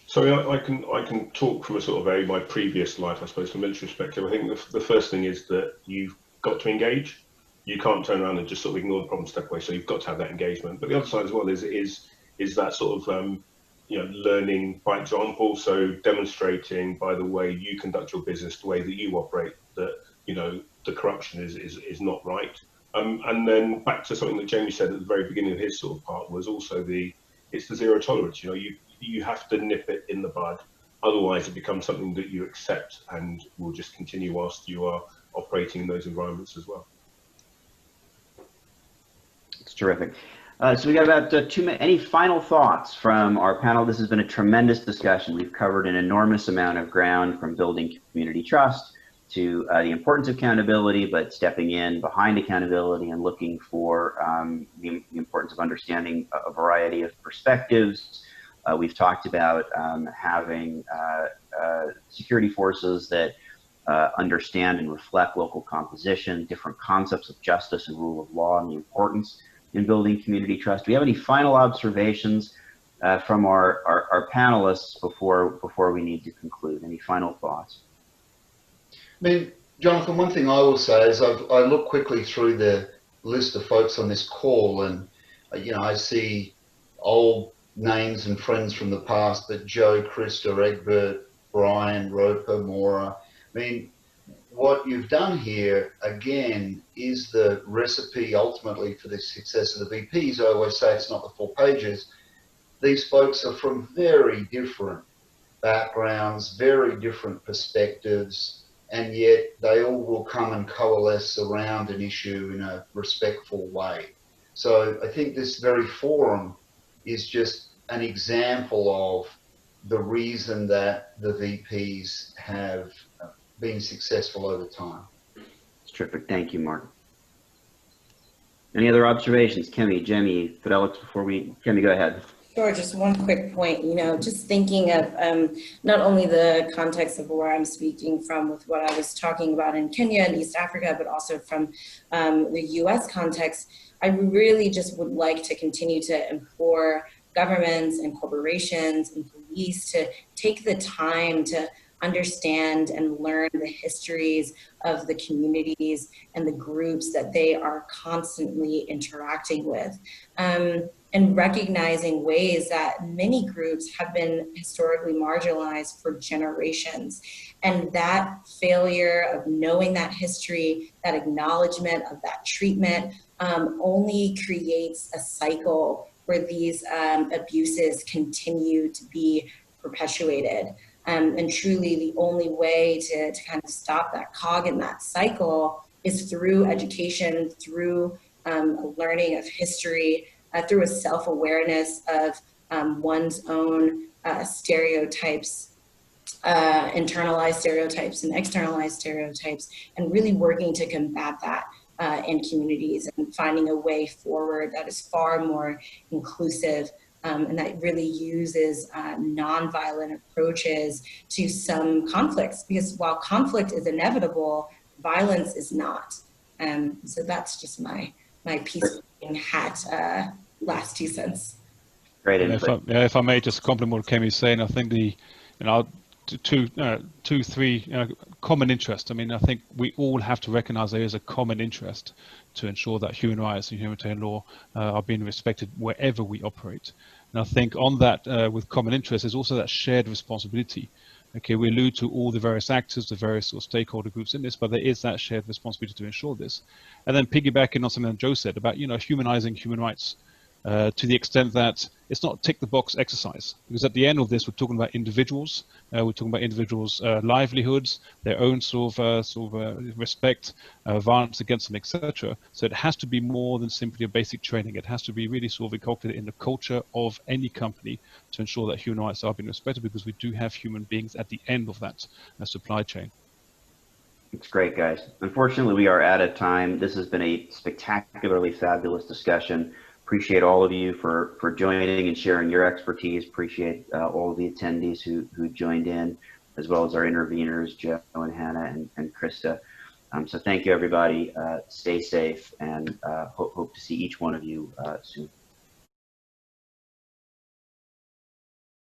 So I can talk from a sort of my previous life, I suppose, from a military perspective. I think the first thing is that you've got to engage. You can't turn around and just sort of ignore the problem, step away. So you've got to have that engagement. But the other side as well is that sort of learning by example. So demonstrating by the way you conduct your business, the way that you operate, that the corruption is not right. And then back to something that Jamie said at the very beginning of his sort of part was also it's the zero tolerance. You have to nip it in the bud, otherwise it becomes something that you accept and will just continue whilst you are operating in those environments as well. It's terrific. So we got about 2 minutes. Any final thoughts from our panel? This has been a tremendous discussion. We've covered an enormous amount of ground, from building community trust to the importance of accountability, but stepping in behind accountability and looking for the importance of understanding a variety of perspectives. We've talked about having security forces that understand and reflect local composition, different concepts of justice and rule of law, and the importance in building community trust. Do we have any final observations from our panelists before we need to conclude? Any final thoughts? I mean, Jonathan, one thing I will say is I look quickly through the list of folks on this call, and I see old names and friends from the past, but Joe, Krista, Egbert, Brian, Roper, Maura. I mean, what you've done here, again, is the recipe ultimately for the success of the VPs. I always say it's not the 4 pages. These folks are from very different backgrounds, very different perspectives, and yet they all will come and coalesce around an issue in a respectful way. So I think this very forum is just an example of the reason that the VPs have being successful over time. It's terrific. Thank you, Mark. Any other observations? Kemi, Jemmy, Fidelix, Kemi, go ahead. Sure, just one quick point, just thinking of not only the context of where I'm speaking from with what I was talking about in Kenya and East Africa, but also from the US context, I really just would like to continue to implore governments and corporations and police to take the time to understand and learn the histories of the communities and the groups that they are constantly interacting with. And recognizing ways that many groups have been historically marginalized for generations. And that failure of knowing that history, that acknowledgement of that treatment, only creates a cycle where these abuses continue to be perpetuated. And truly the only way to kind of stop that cog in that cycle is through education, through a learning of history, through a self-awareness of one's own stereotypes, internalized stereotypes and externalized stereotypes, and really working to combat that in communities and finding a way forward that is far more inclusive and that really uses nonviolent approaches to some conflicts, because while conflict is inevitable, violence is not. So that's just my peacekeeping hat last 2 cents. Great input. If I may just compliment what Kemi's saying, I think three common interest. I mean, I think we all have to recognize there is a common interest to ensure that human rights and humanitarian law are being respected wherever we operate. And I think on that, with common interest, is also that shared responsibility. Okay, we allude to all the various actors, the various sort of stakeholder groups in this, but there is that shared responsibility to ensure this. And then piggybacking on something that Joe said about, humanizing human rights to the extent that it's not a tick the box exercise, because at the end of this, we're talking about individuals, we're talking about individuals' livelihoods, their own sort of respect, violence against them, etc. So it has to be more than simply a basic training. It has to be really sort of inculcated in the culture of any company to ensure that human rights are being respected, because we do have human beings at the end of that supply chain. It's great, guys. Unfortunately, we are out of time. This has been a spectacularly fabulous discussion. Appreciate all of you for joining and sharing your expertise. Appreciate all of the attendees who joined in, as well as our interveners, Joe and Hannah and Krista. So thank you, everybody. Stay safe, and hope to see each one of you soon.